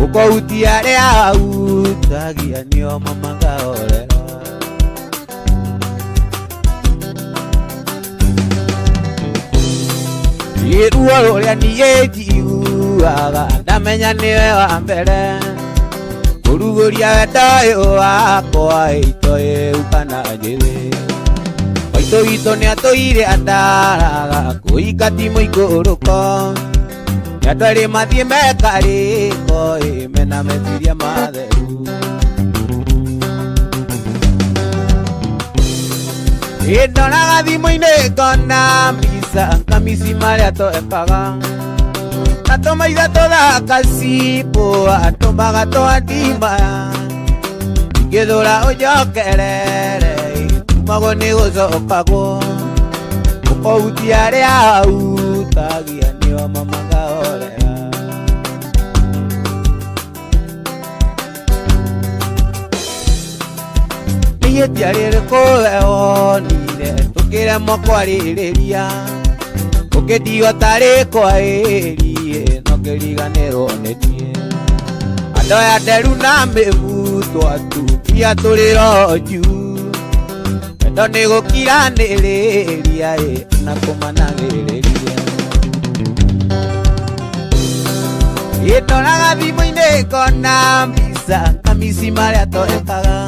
ũkoutia arĩa autagia nĩo mamangahorera ruo rũrĩa niĩ njiguaga ndamenya nĩwe wa mbere kũrugũria wendo ũyũ wakwa itoĩ kana njĩthĩ maitũ witũ nĩatũire andaraga kũhinga ti mũikũrũko nĩandũ erĩ mathiĩ mekarĩko mena meciria matheru Ndoraga thimũ-inĩ ngona mbica kamisi marĩa twekaga na tũmaithe tũthaka cipo atũmaga twandimaya igĩthũra ũnjokerere kumagwo nĩ gũcokagwo ũkoutia arĩa autagia nĩo mamangahorera niĩ ndiarĩ kũwe wonire tũkĩremwo kwarĩrĩria ũkĩndigwo tarĩ kwaĩrie no ngĩriganĩrwo nĩ niĩ andũ aya nderu na mĩbutwo atumia tũrĩroju wendo nĩ gũkiranĩrĩria na kũmanagĩrĩria Ndoraga thimũ-inĩ ngona mbica kamisi marĩa twekaga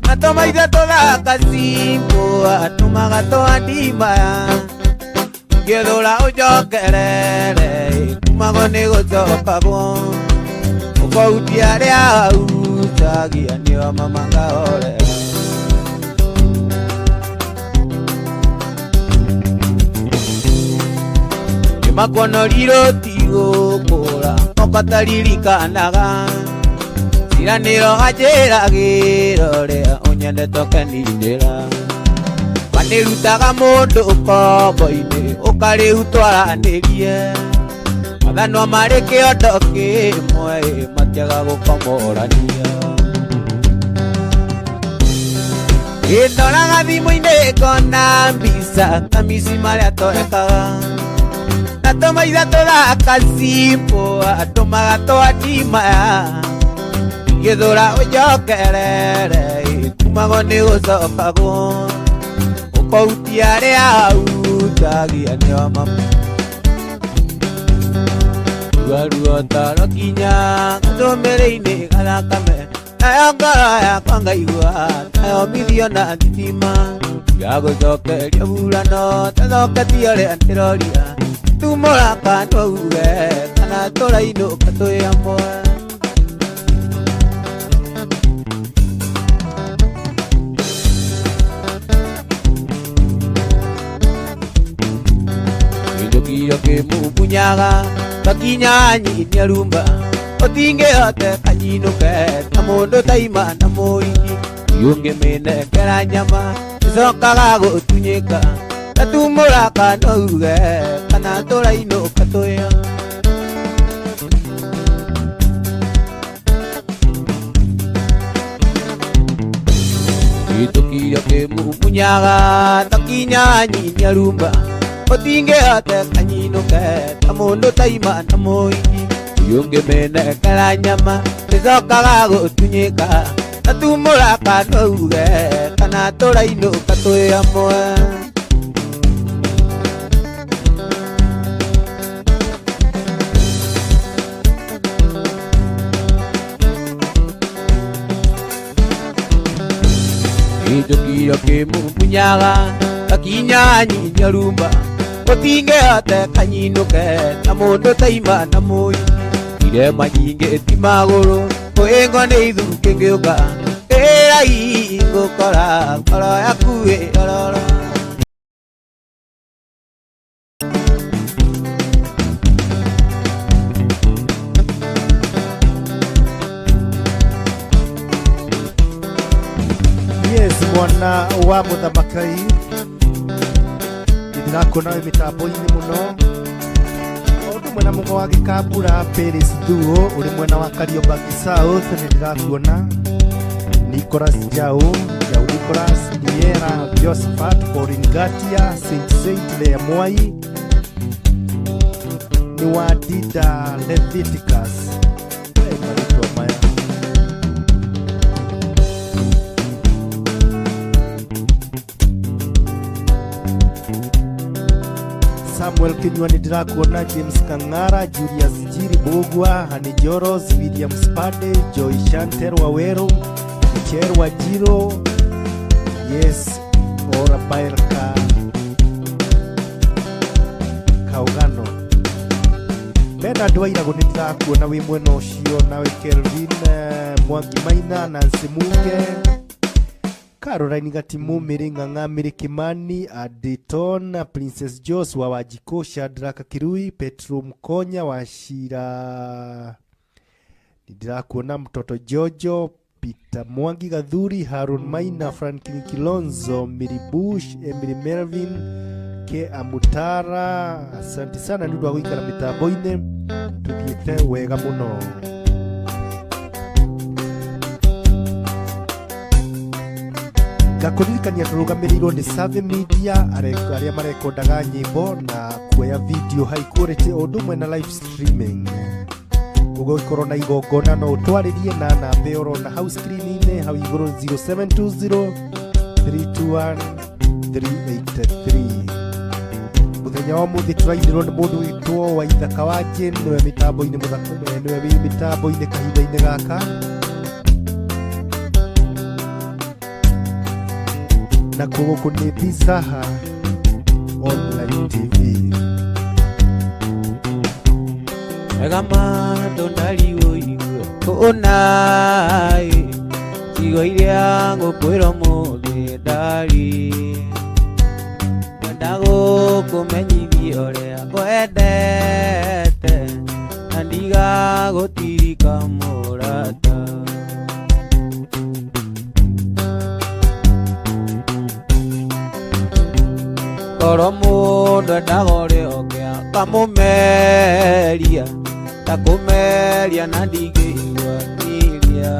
na tũmaithe tũthaka cipo atũmaga twandimaya igĩthũra ũnjokerere kumagwo nĩ gũcokagwo ũkoutia arĩa autagia nĩo mamangahorera nĩmakonorirwo tigũkũra nokatarririkanaga ciranĩro anjĩragĩra ũrĩa ũnyendete ũkenindĩra wanĩrutaga mũndũ ũkombo-inĩ ũkarĩu twaranĩrie mathanwa marĩ kĩondo kĩmwe matiaga gũkomorania Ndoraga thimũ-inĩ ngona mbica kamisi marĩa twekaga na tũmaithe tũthaka cipo atũmaga twandimaya igĩthũra ũnjokerere kumagwo nĩ gũcokagwo ũkoutia arĩa autagia nĩo ruo tarokinya gathũmĩrĩ-inĩ gathakame nayo ngoro yakwa ngaigua tayomithio na thitima gagũcokeria burano tathoketie ũrĩa ndĩroria tumũra kana uge kana tũrainũka twĩ amwe Gĩthũkio kĩmumpunyaga gakinya nyinia rumba ũtingĩhote kanyinũke ta mũndũ taima na mũigi ũngĩmĩnengera nyama ĩcokaga gũtunyĩka tatumũra kana uge kana tũrainũka twĩ Gĩthũkio kĩmumpunyaga gakinya nyinia rumba ũtingĩhote kanyinũke ta mũndũ taima na mũigi ũngĩmĩnengera nyama ĩcokaga gũtunyĩka tatumũra kana uge kana tũrainũka twĩ amwe Gĩthũkio kĩmumpunyaga gakinya nyinia rumba ũtingĩhote kanyinũke ta mũndũ taima na mũigi irema nyingĩ ti magũrũ kwĩngwo nĩ ithu kĩngĩũka Ngai ngũkora ngoro yaku ĩrorora. Yes, mwana wa Mũthamaki ndirakuona wĩ mĩtambo-inĩ mũno ũndũ mwena mũgo wa Gĩkambura Paris Thuo ũrĩ mwena wa Kariobangi South nĩndĩrakuona Nicholas Jau Nicholas Niera Josephat Poringatia Saint Lea Mwai ni wa Dida Leviticus Samuel Kinywani ndirakuona James Kang'ara Julius Jiri Bogwa Hani Joros William Spade Joy Chanter Waweru Cher Wajiro Yes Ora Bairka Kaugano Bena Dwaira ndirakuona wi mwena ucio nawe Kelvin Mwangi Maina Nancy Munge Caroline Gatimu Miringa Ng'amiri Kimani Aditon Princess Jos wa Wajiko Shadraka Kirui Petro Mkonya wa Shira ndirakuona mtoto Jojo Peter Mwangi Gathuri Harun Maina Franklin Kilonzo Miribush Emily Melvin Ke Amutara asante sana ndugu wa guikara mitambo-ini tuthiite wega muno. Gakuririkania turugamiriro ni Save Media aria marekondaga nyimbo na kuoya video high quality undu mwe na live streaming. Gugikorwo na igongona no utwaririe na namba ĩyo na house screen-inĩ hau igũrũ 0720 321 383. Muthenya wa muthi turainirwo ni mundu witwo wa Ithaka wa Jane niwe mitambo-inĩ muthakome niwe wi mitambo-inĩ kahinda-inĩ gaka. Na kuguku ni Bizaha Online TV. Egama ndondariwo igwe kuonai cigo iria ngũkwĩra mũthĩ ndari ndago kũmenyithia ũrĩa ngwendete na ndigagũtirika mũrata. Koro mũndũ endaga ũrĩa ũngĩ akamũmeria takumeria na ndigĩigua kĩrĩa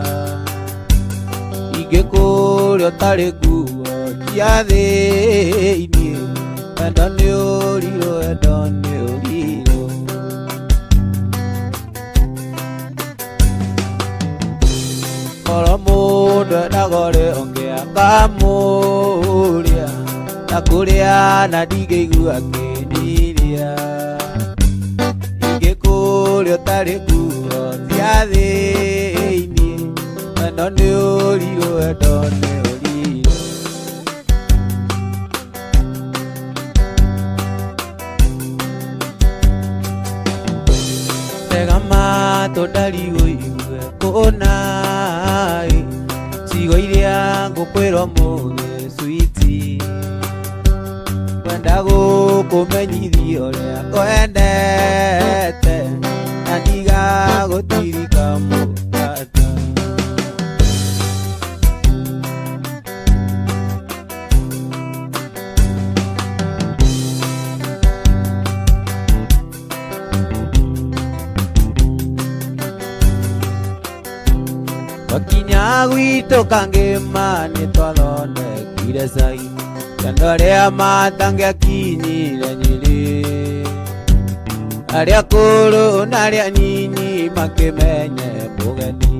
ingĩkũrĩa ũtarĩ nguo cia thĩinĩ wendo nĩ ũrirũ wendo nĩ ũrirũ. Koro mũndũ endaga ũrĩa ũngĩ akamũria takuria na ndigĩigua kĩnyiria ingĩkũrĩa ũtarĩ nguo cia thĩinĩ wendo nĩ ũrirũ wendo nĩ ũrirũ. Tega matũ ndarigũ igue kũnai cigo iria ngũkwĩrwo mũthĩ switi ndagũkũmenyithia ũrĩa ngwendete na ndigagũtirika mũrata. Wakinya gwitũ Kangĩma nĩtwathondekire cai andũ arĩa matangĩakinyire Nyĩrĩ arĩa akũrũ na arĩa anini makĩmenye mũgeni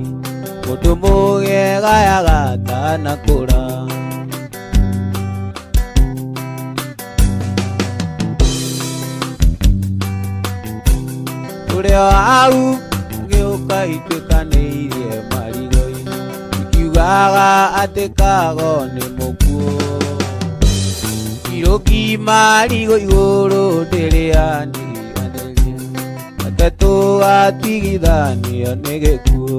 mũndũ mũgĩgayaga atanakũra. Ũrĩa hau gĩũka ituĩkanĩirie marigũ-inĩ ikiugaga atĩ kago nĩ mũkuũ iroki marigũ igũrũ ndĩrĩanĩria atatũ atigithanio nĩ gĩkuũ.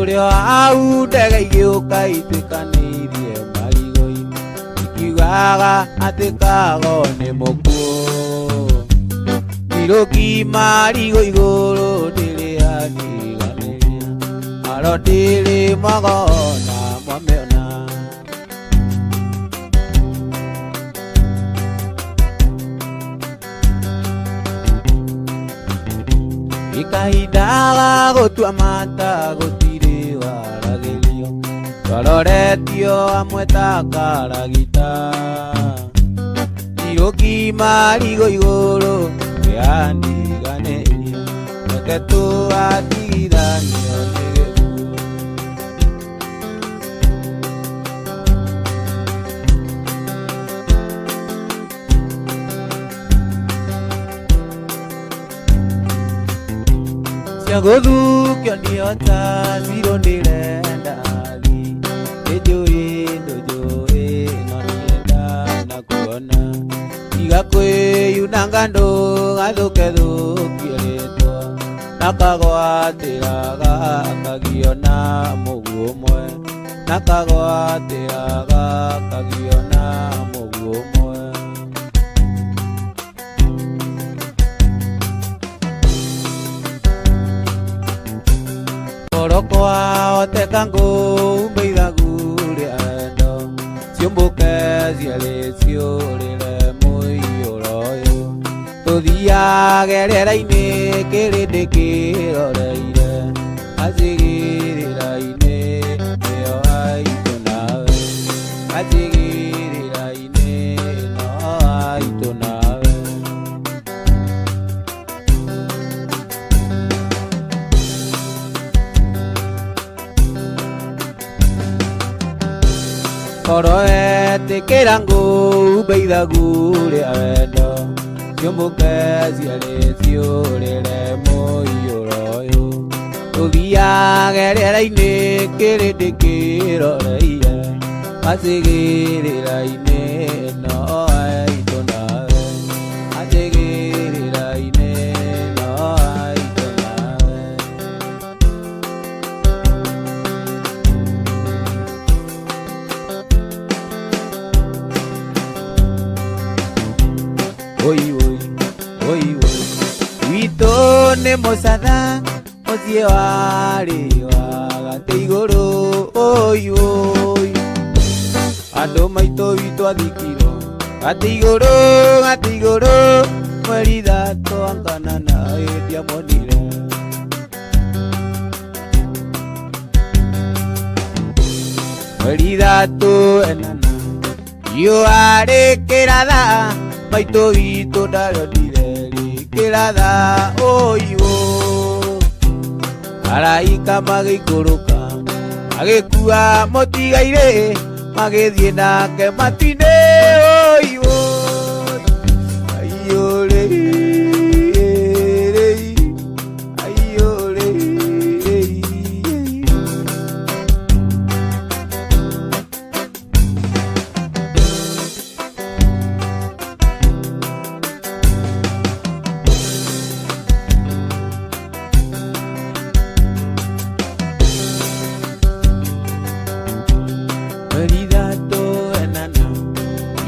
Turio au ndegaigiuka itwikanirie marigũ-inĩ ikiugaga atĩ kago nĩ mũkuũ irũki marigũ igũrũ ndĩrĩandiganĩria aro ndĩrĩ magona mwamĩona ikahindaga gũtua mata gũtirĩ waragĩrio twaroretio amwe ta karagita irũki marigũ igũrũ rĩandiganĩria reke tũgatigithanio nĩ gĩkuũ cia gũthukio ndiota cirũ ndĩrenda thi nĩnjũĩ ndũnjũĩ no nĩenda na kuona tiga kwĩyunanga ndũgathũke thũkie rĩtwa nakagwatĩraga kagio na mũguũ ũmwe nakagwatĩraga kagio na mũguũ ũmwe ngoro kwahoteka ngũmĩithagu rĩa wendo ciũmbũke ciarĩ ciũrĩre mũiyũro ũyũ tũthiage rĩera-inĩ kĩrĩndĩ kĩroreire gacigĩrĩra-inĩ nĩyo aitũ nawe gacigĩrĩra-inĩ no aitũ nawe ngoro etĩkĩra ngũmĩithagu rĩa wendo ciũmbũke ciarĩ ciũrĩre mũiyũro ũyũ tũthiage rĩera-inĩ kĩrĩndĩ kĩroreire gacigĩrĩra-inĩ no aitũ nawe gacigĩrĩra-inĩ no aitũ nawe oi oi oi oi witũ nĩ mũcatha mũciĩ warĩ wa gatĩ igũrũ oi oi andũ maitũ witũ athikirwo gatĩ igũrũ mweri ithatũ anganana ndiamonire mweri ithatũ enana riũa rĩkĩratha maitũ witũ ndarĩonire rĩkĩratha ũiũ araika magĩikũrũka magĩkua mũtigairĩ magĩthiĩ nake matu-inĩ ũiũ aiyũrĩ aiyũrĩ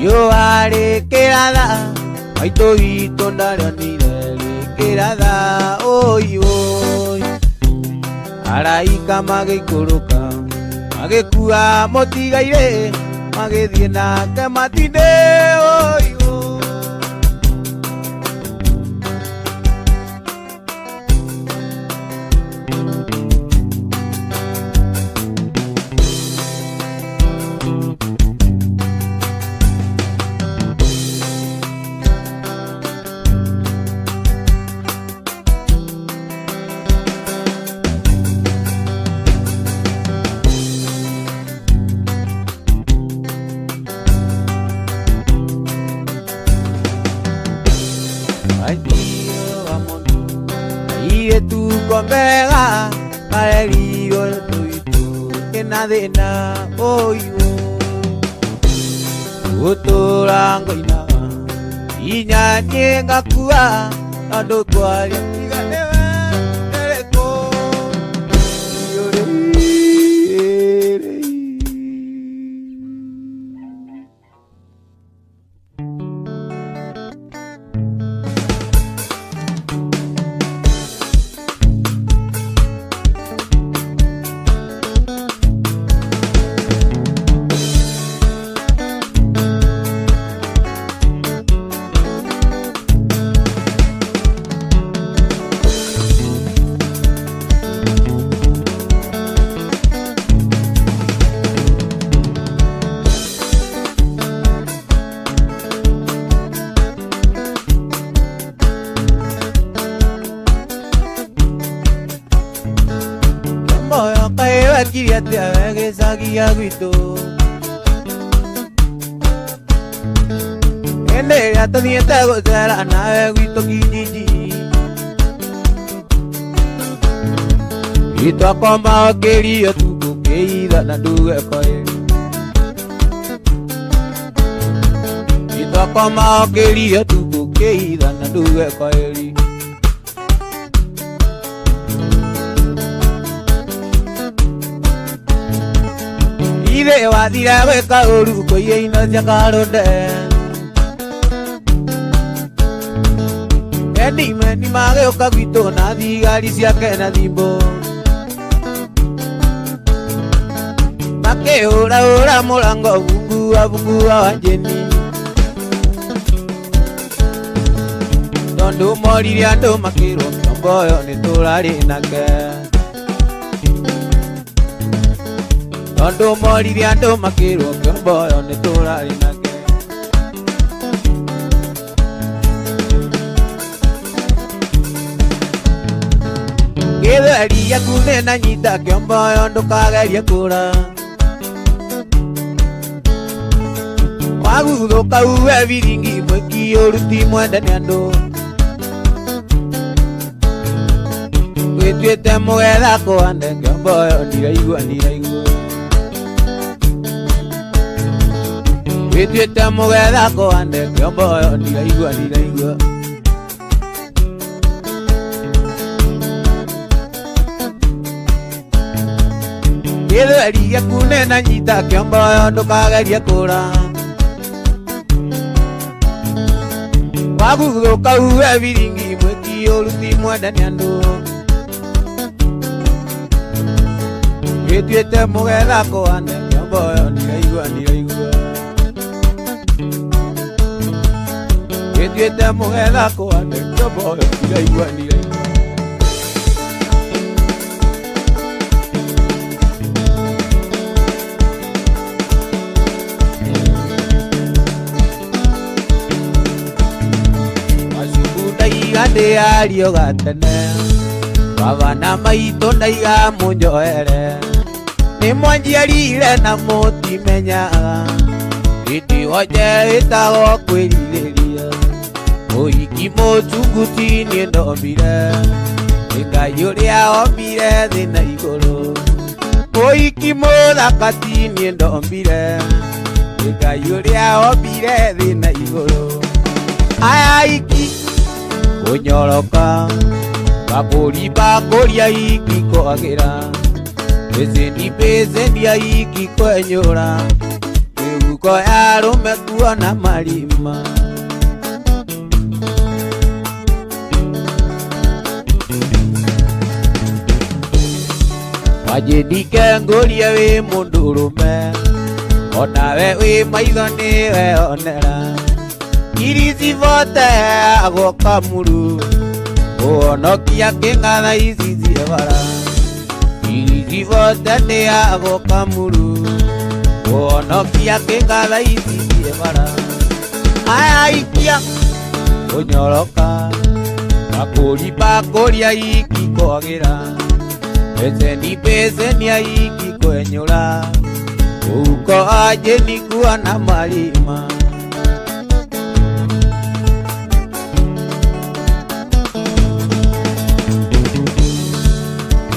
riũa rĩkĩratha maitũ witũ ndarĩonire rĩkĩratha ũiũ araika magĩikũrũka magĩkua mũtigairĩ magĩthiĩ nake matu-inĩ ũiũ tukombega karerio tuitu kenathina oiwo uturangoinaga inyanye ngakua andu twari tiganewe nereko Wajiria te avege sagi aguito Ende ya to dieta gozera na aguito kijiji Ito akoma okerio tuku keida na duwe koe Ito akoma okerio tuku keida na duwe koe Ire wadira weka uru koye ino jakarode Eni meni mage okagwito na digari siake na dimbo Make ora morango bungu wanjeni Dondo moriri ando makiro Kamboyo ni turari nake Dondo moriri ando makiro Kamboyo ni turari nake Gedaria kune na nyita Kamboyo ndo kagaria kura Wagudo kauwe viringi mweki oruti mwenda nyando Wetwete mweda koande Kamboyo niraigua Wetwete mweda koande Kamboyo niraigua Gedaria kune na nyita Kamboyo ndo kagaria kura Wagudo kauwe viringi mweki oruti mwenda nyando Wetwete mweda koande Kamboyo niraigua Wetwete mweda koande Kamboyo niraigua Ande ario gatene Wabana maito ndaiga munjoere Ni mwanjiarire na mutimenyaga Iti oje itago kwiriria Oiki motunguti ni ndombire Ngai uria ombire thina iguru Oiki muthakati ni ndombire Ngai uria ombire thina iguru Aya iki Kunyoroka Bakuri bakoria iki koagira Bezeni bezeni ya iki kwenyora Eguko ya rume kuona marima Wajedike ngoria we mundurume Onawe we maithoni we onera Irisi vote agoka muru Onokia kengana izizi evara Irisi vote ne agoka muru Onokia kengana izizi evara Aya ikia Onyoroka Bakori bakoria iki koagira Bezeni ya iki kwenyora Uko aje ni kuana marima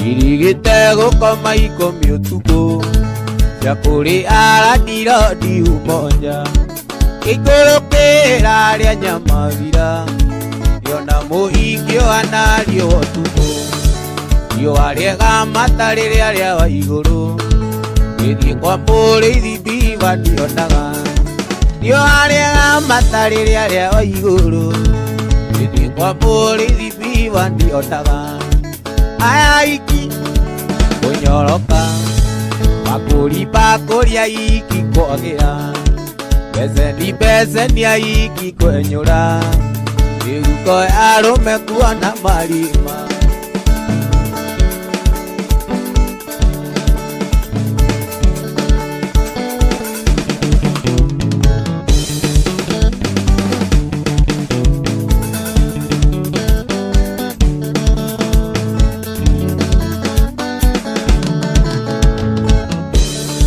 Irigite gukoma ikomi utuku Cia kuri aratiro di umoja Ikorokera ria nyamavira Yona muhingio anario utuku Yo ariega matari ria wa iguru Ithie kwa mburi ithibi vandionaga Yo ariega matari ria wa iguru Ithie kwa mburi ithibi vandionaga Aya iki Kunyoroka Bakuri bakoria iki koagira Bezeni ya iki kwenyora Eguko ya rume kuona marima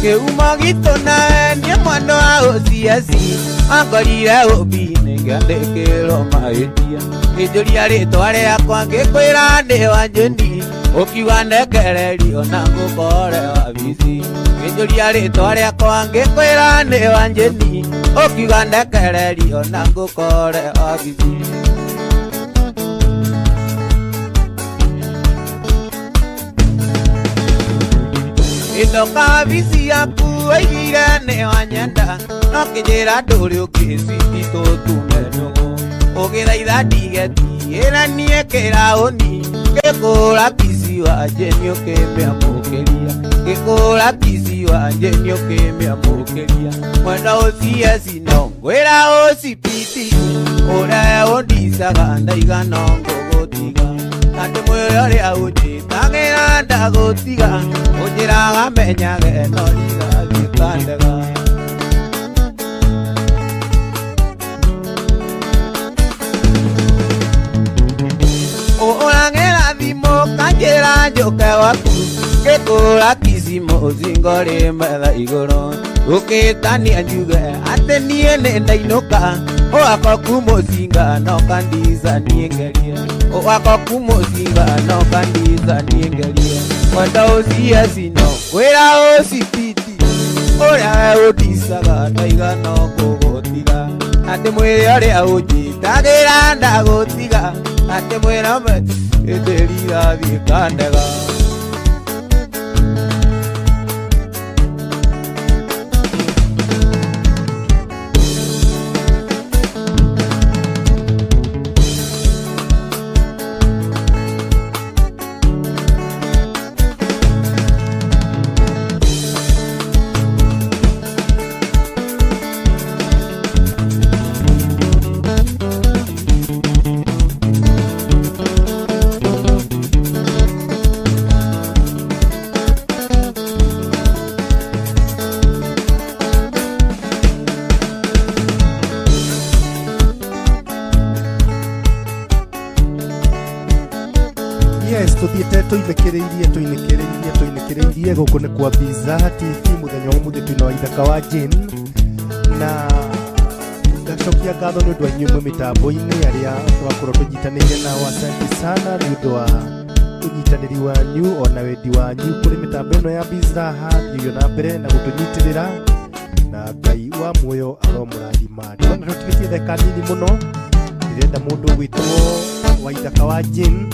Kiuma gitu na ni mwana wa ociaci angorire ubine ngandikiro maitia ijuria ritwa riakwa ngikwira ndi wanjeni ukiuga ndekererio na ngukore wabici ijuria ritwa riakwa ngikwira ndi wanjeni ukiuga ndekererio na ngukore wabici Iloka visi yaku aigire ni wanyenda no kijira nduri ukiciti tutumeno ugithaitha ndigeti ira nie kirauni ngikura kisi wanjeni ukimia mukiria ngikura kisi wanjeni ukimia mukiria mwenda ucie cino ngwira ucipiti ure undicaga ndaiga no ngugutiga Nande mwere uria unjitagira ndagutiga unjiraga menyage no ndigathikandega Urangera thimo kanjira njuke waku ngikura kisimu zingori metha iguru ukitania njuge ati nie ni ndainuka wako kumuzinga no kandiza niengerie wako kumuzinga no kandiza niengerie wenda ucie cino wira ucipiti uria undicaga ndaiga no kugutiga ati mwire uria unjitagira ndagutiga ati mwira ndirira thikandega tuinekereirie guku ni kwa Biza TV muthenya wa muthi twina waithaka wa Jane na ngacokia ngatho ni undu wa inyuĩ mitambo-ini aria twakorwo tunyitanĩire nao asante sana ni undu wa unyitanĩri wanyu ona wendi wanyu kuri mitambo ĩno ya Biza thiĩ na mbere na gutunyitirĩra na Ngai wa muoyo aromũrathima ndona tũtigĩtie theka nini mũno ndirenda mũndũ gwĩtwo waithaka wa Jane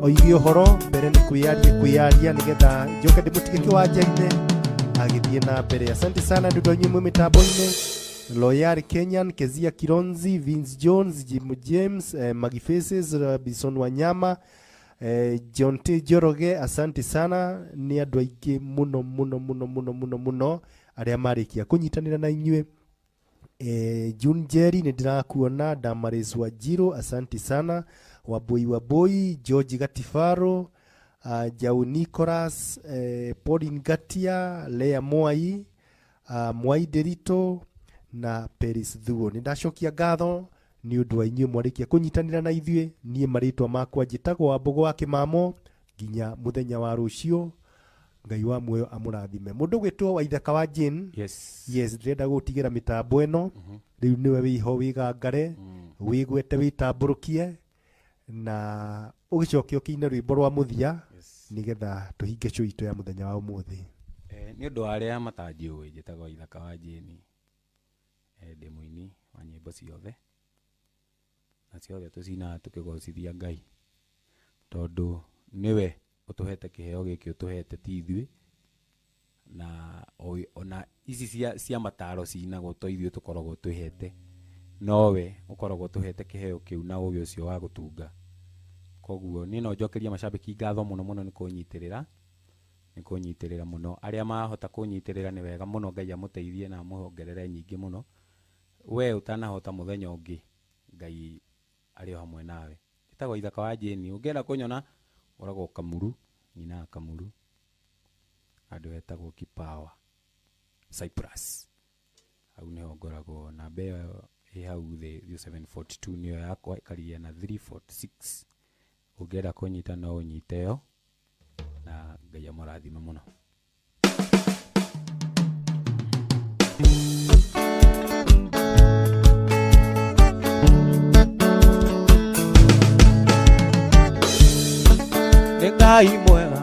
oigi horo mbere ni kwiyaria nigetha njoke ndimutige kiwanja-ini agithie na mbere asante sana ndugu nyumu mitambo-ini Loyal Kenyan Kezia Kironzi Vince Jones Jim James Maggie Faces Bison Wanyama John T Joroge asante sana ni andu aingi muno aria marikia kunyitanira na inyue June Jerry ni ndirakuona Damaris Wajiro asante sana Waboi George Gatifaro Jau Nicholas Pauline Gatia Lea Mwai Mwai Derito na Peris Thuo nindacokia ngatho ni undu wa inyuĩ mwarikia kunyitanira na ithuĩ niĩ maritwa makwa njĩtagwo Wambugu wa Kĩmamo nginya muthenya wa rũciũ Ngai wa muoyo amũrathime mundu gwĩtwo Waithaka wa Jane yes ndĩrenda gũtigĩra mitambo ĩno rĩu nĩwe wĩho wĩgangare wĩgwete wĩtambũrũkie na ugicokia ukiine rwimbo rwa muthia nigetha tuhinge show itu ya muthenya wa umuthi ni undu aria matanjiũĩ njĩtagwo Waithaka wa Jane ndi muini wa nyĩmbo ciothe na ciothe tucinaga tukigocithia Ngai tondu niwe utuhete kiheo giki utuhete ti ithuĩ na ona ici cia mataro cinagwo to ithuĩ tukoragwo twihete nowe ukoragwo tuhete kiheo kiu na ugi ucio wa gutunga koguo ni no njokeria mashabiki ngatho muno ni kunyitirira muno aria mahota kunyitirira ni wega muno Ngai amuteithie na amuhongerere nyingi muno we utanahota muthenya ungi Ngai ari hamwe nawe itagwo Waithaka wa Jane ungera kunyona uragwo Kamuru nyina Kamuru andu etagwo Kipawa Cyprus au niho ngoragwo na mbeo hau the 0742 niyo yakwa ikaria na 346 ungera kunyita no unyiteo na Ngai amũrathime muno Ngai mwega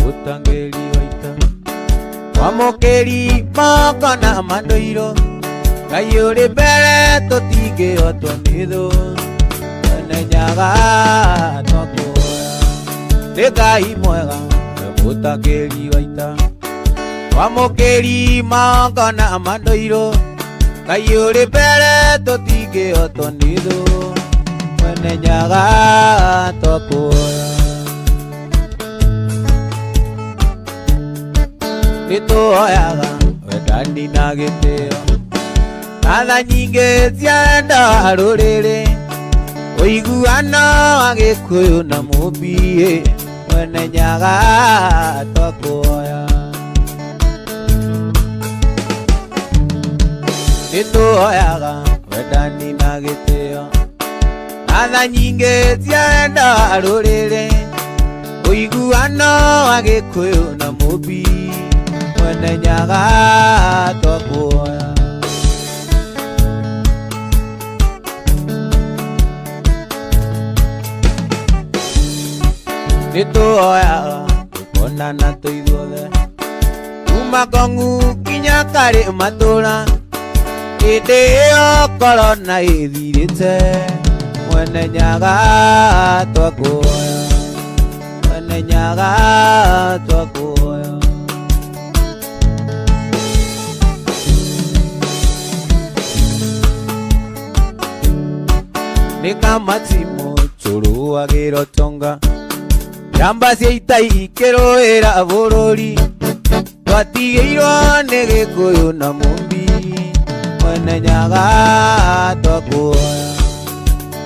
gutangeri waita wamukeri makana mandoiro Ngai uri mbere tutingihotwo nĩ thũ nyaga twakuoya nĩ Ngai mwega gutangeri waita wamukeri makana mandoiro Ngai uri mbere tutingihotwo nĩ thũ nyaga twakuoya Nituoyaga wendani na gĩtĩo Atha nyingĩ cienda rũrĩrĩ ũiguano wa Gĩkũyũ na Mũmbi mwene Nyaga twakuoya Nituoyaga wendani na gĩtĩo Atha nyingĩ cienda rũrĩrĩ ũiguano wa Gĩkũyũ na Mũmbi mwene Nyaga twakuoya Nituoyaga tukonana tũithuothe kuma Kong'u nginya Karĩ Matũũra hĩndĩ ĩyo korona ĩthirĩte mwene Nyaga twakuoya mwene Nyaga twakuoya Nĩkamatimu tũrũagĩra ũtonga Njamba cia ita ikĩrũĩra bũrũri twatigĩirwo nĩ Gĩkũyũ na Mũmbi mwene Nyaga twakuoya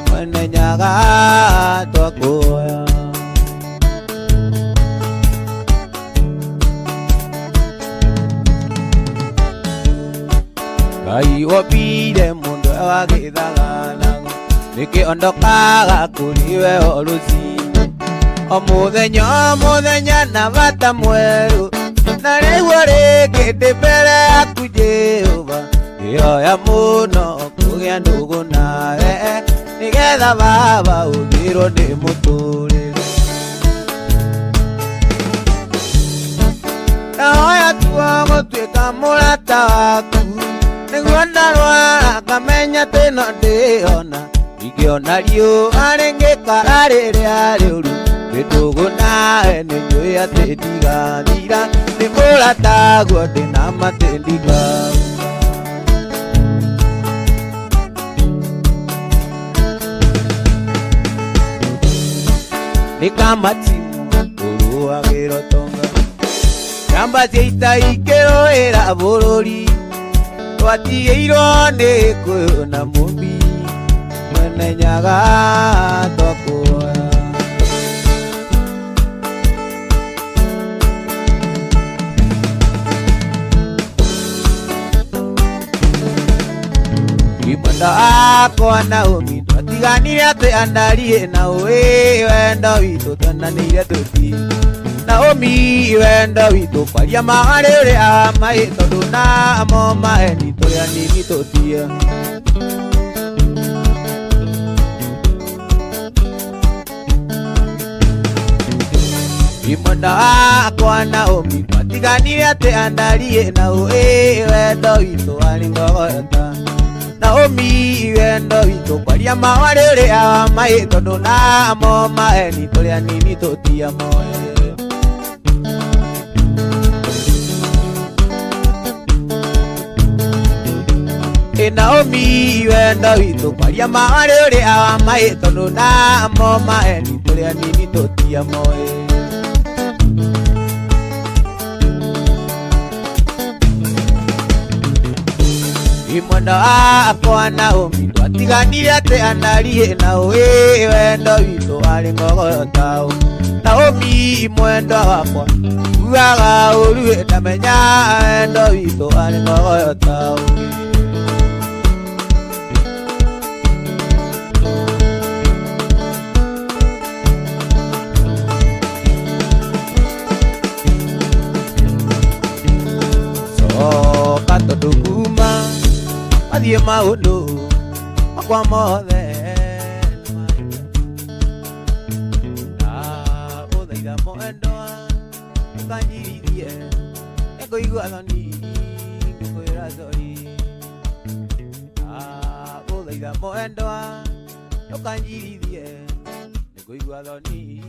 mwene Nyaga twakuoya Ngai wombire mũndũ wa gĩthaganago nĩkĩondokaga kũrĩ we o rũciinĩ o mũthenya na bata mwerũ na rĩu rĩngĩ ndĩ mbere yaku Jehova ngĩhoya mũno kũgĩa ndũgũ nawe nĩgetha Baba ũthirwo nĩ mũtũrĩre ndahoya tuo gũtuĩka mũrata waku nĩguo ndarwara ngamenya tĩno ndĩona ingĩona riũa rĩngĩkara rĩrĩa rĩũru ndĩ ndũgũ nawe nĩnjũĩ atĩ ndigathira nĩ mũrataguo ndĩ na matĩ ndikaura Nĩkamatimu tũrũagĩra ũtonga Njamba cia ita ikĩrũĩra bũrũri twatigĩirwo nĩ Gĩkũyũ na Mũmbi mwene Nyaga twakuoya Imwenda wakwa Naomi twatiganire atĩ andariĩ na ũĩ wendo witũ twendanĩire tũti Naomi wendo witũ kwaria magarĩ ũrĩa mahĩ tondũ namo maheni tũrĩa nini tũtie Imwenda wakwa Naomi twatiganire atĩ andariĩ na ũĩ wendo witũ warĩ ngogota Naomi wendo witũ kwaria magarĩ ũrĩa mahĩ tondũ namo maheni tũrĩa nini tũtia moe Naomi wendo witũ kwaria magarĩ ũrĩa mahĩ tondũ namo maheni tũrĩa nini tũtia moe Imwenda wakwa Naomi twatiganire atĩ andariĩ na ũĩ wendo witũ warĩ ngogota Naomi mwendwa wakwa ugaga ũru ndamenya wendo witũ warĩ ngogota Soka tondũ maundu makwa mothe uthaitha mwendwa ukanjirithie ekuigua thoni ngikwira sori uthaitha mwendwa ukanjirithie nikuigua thoni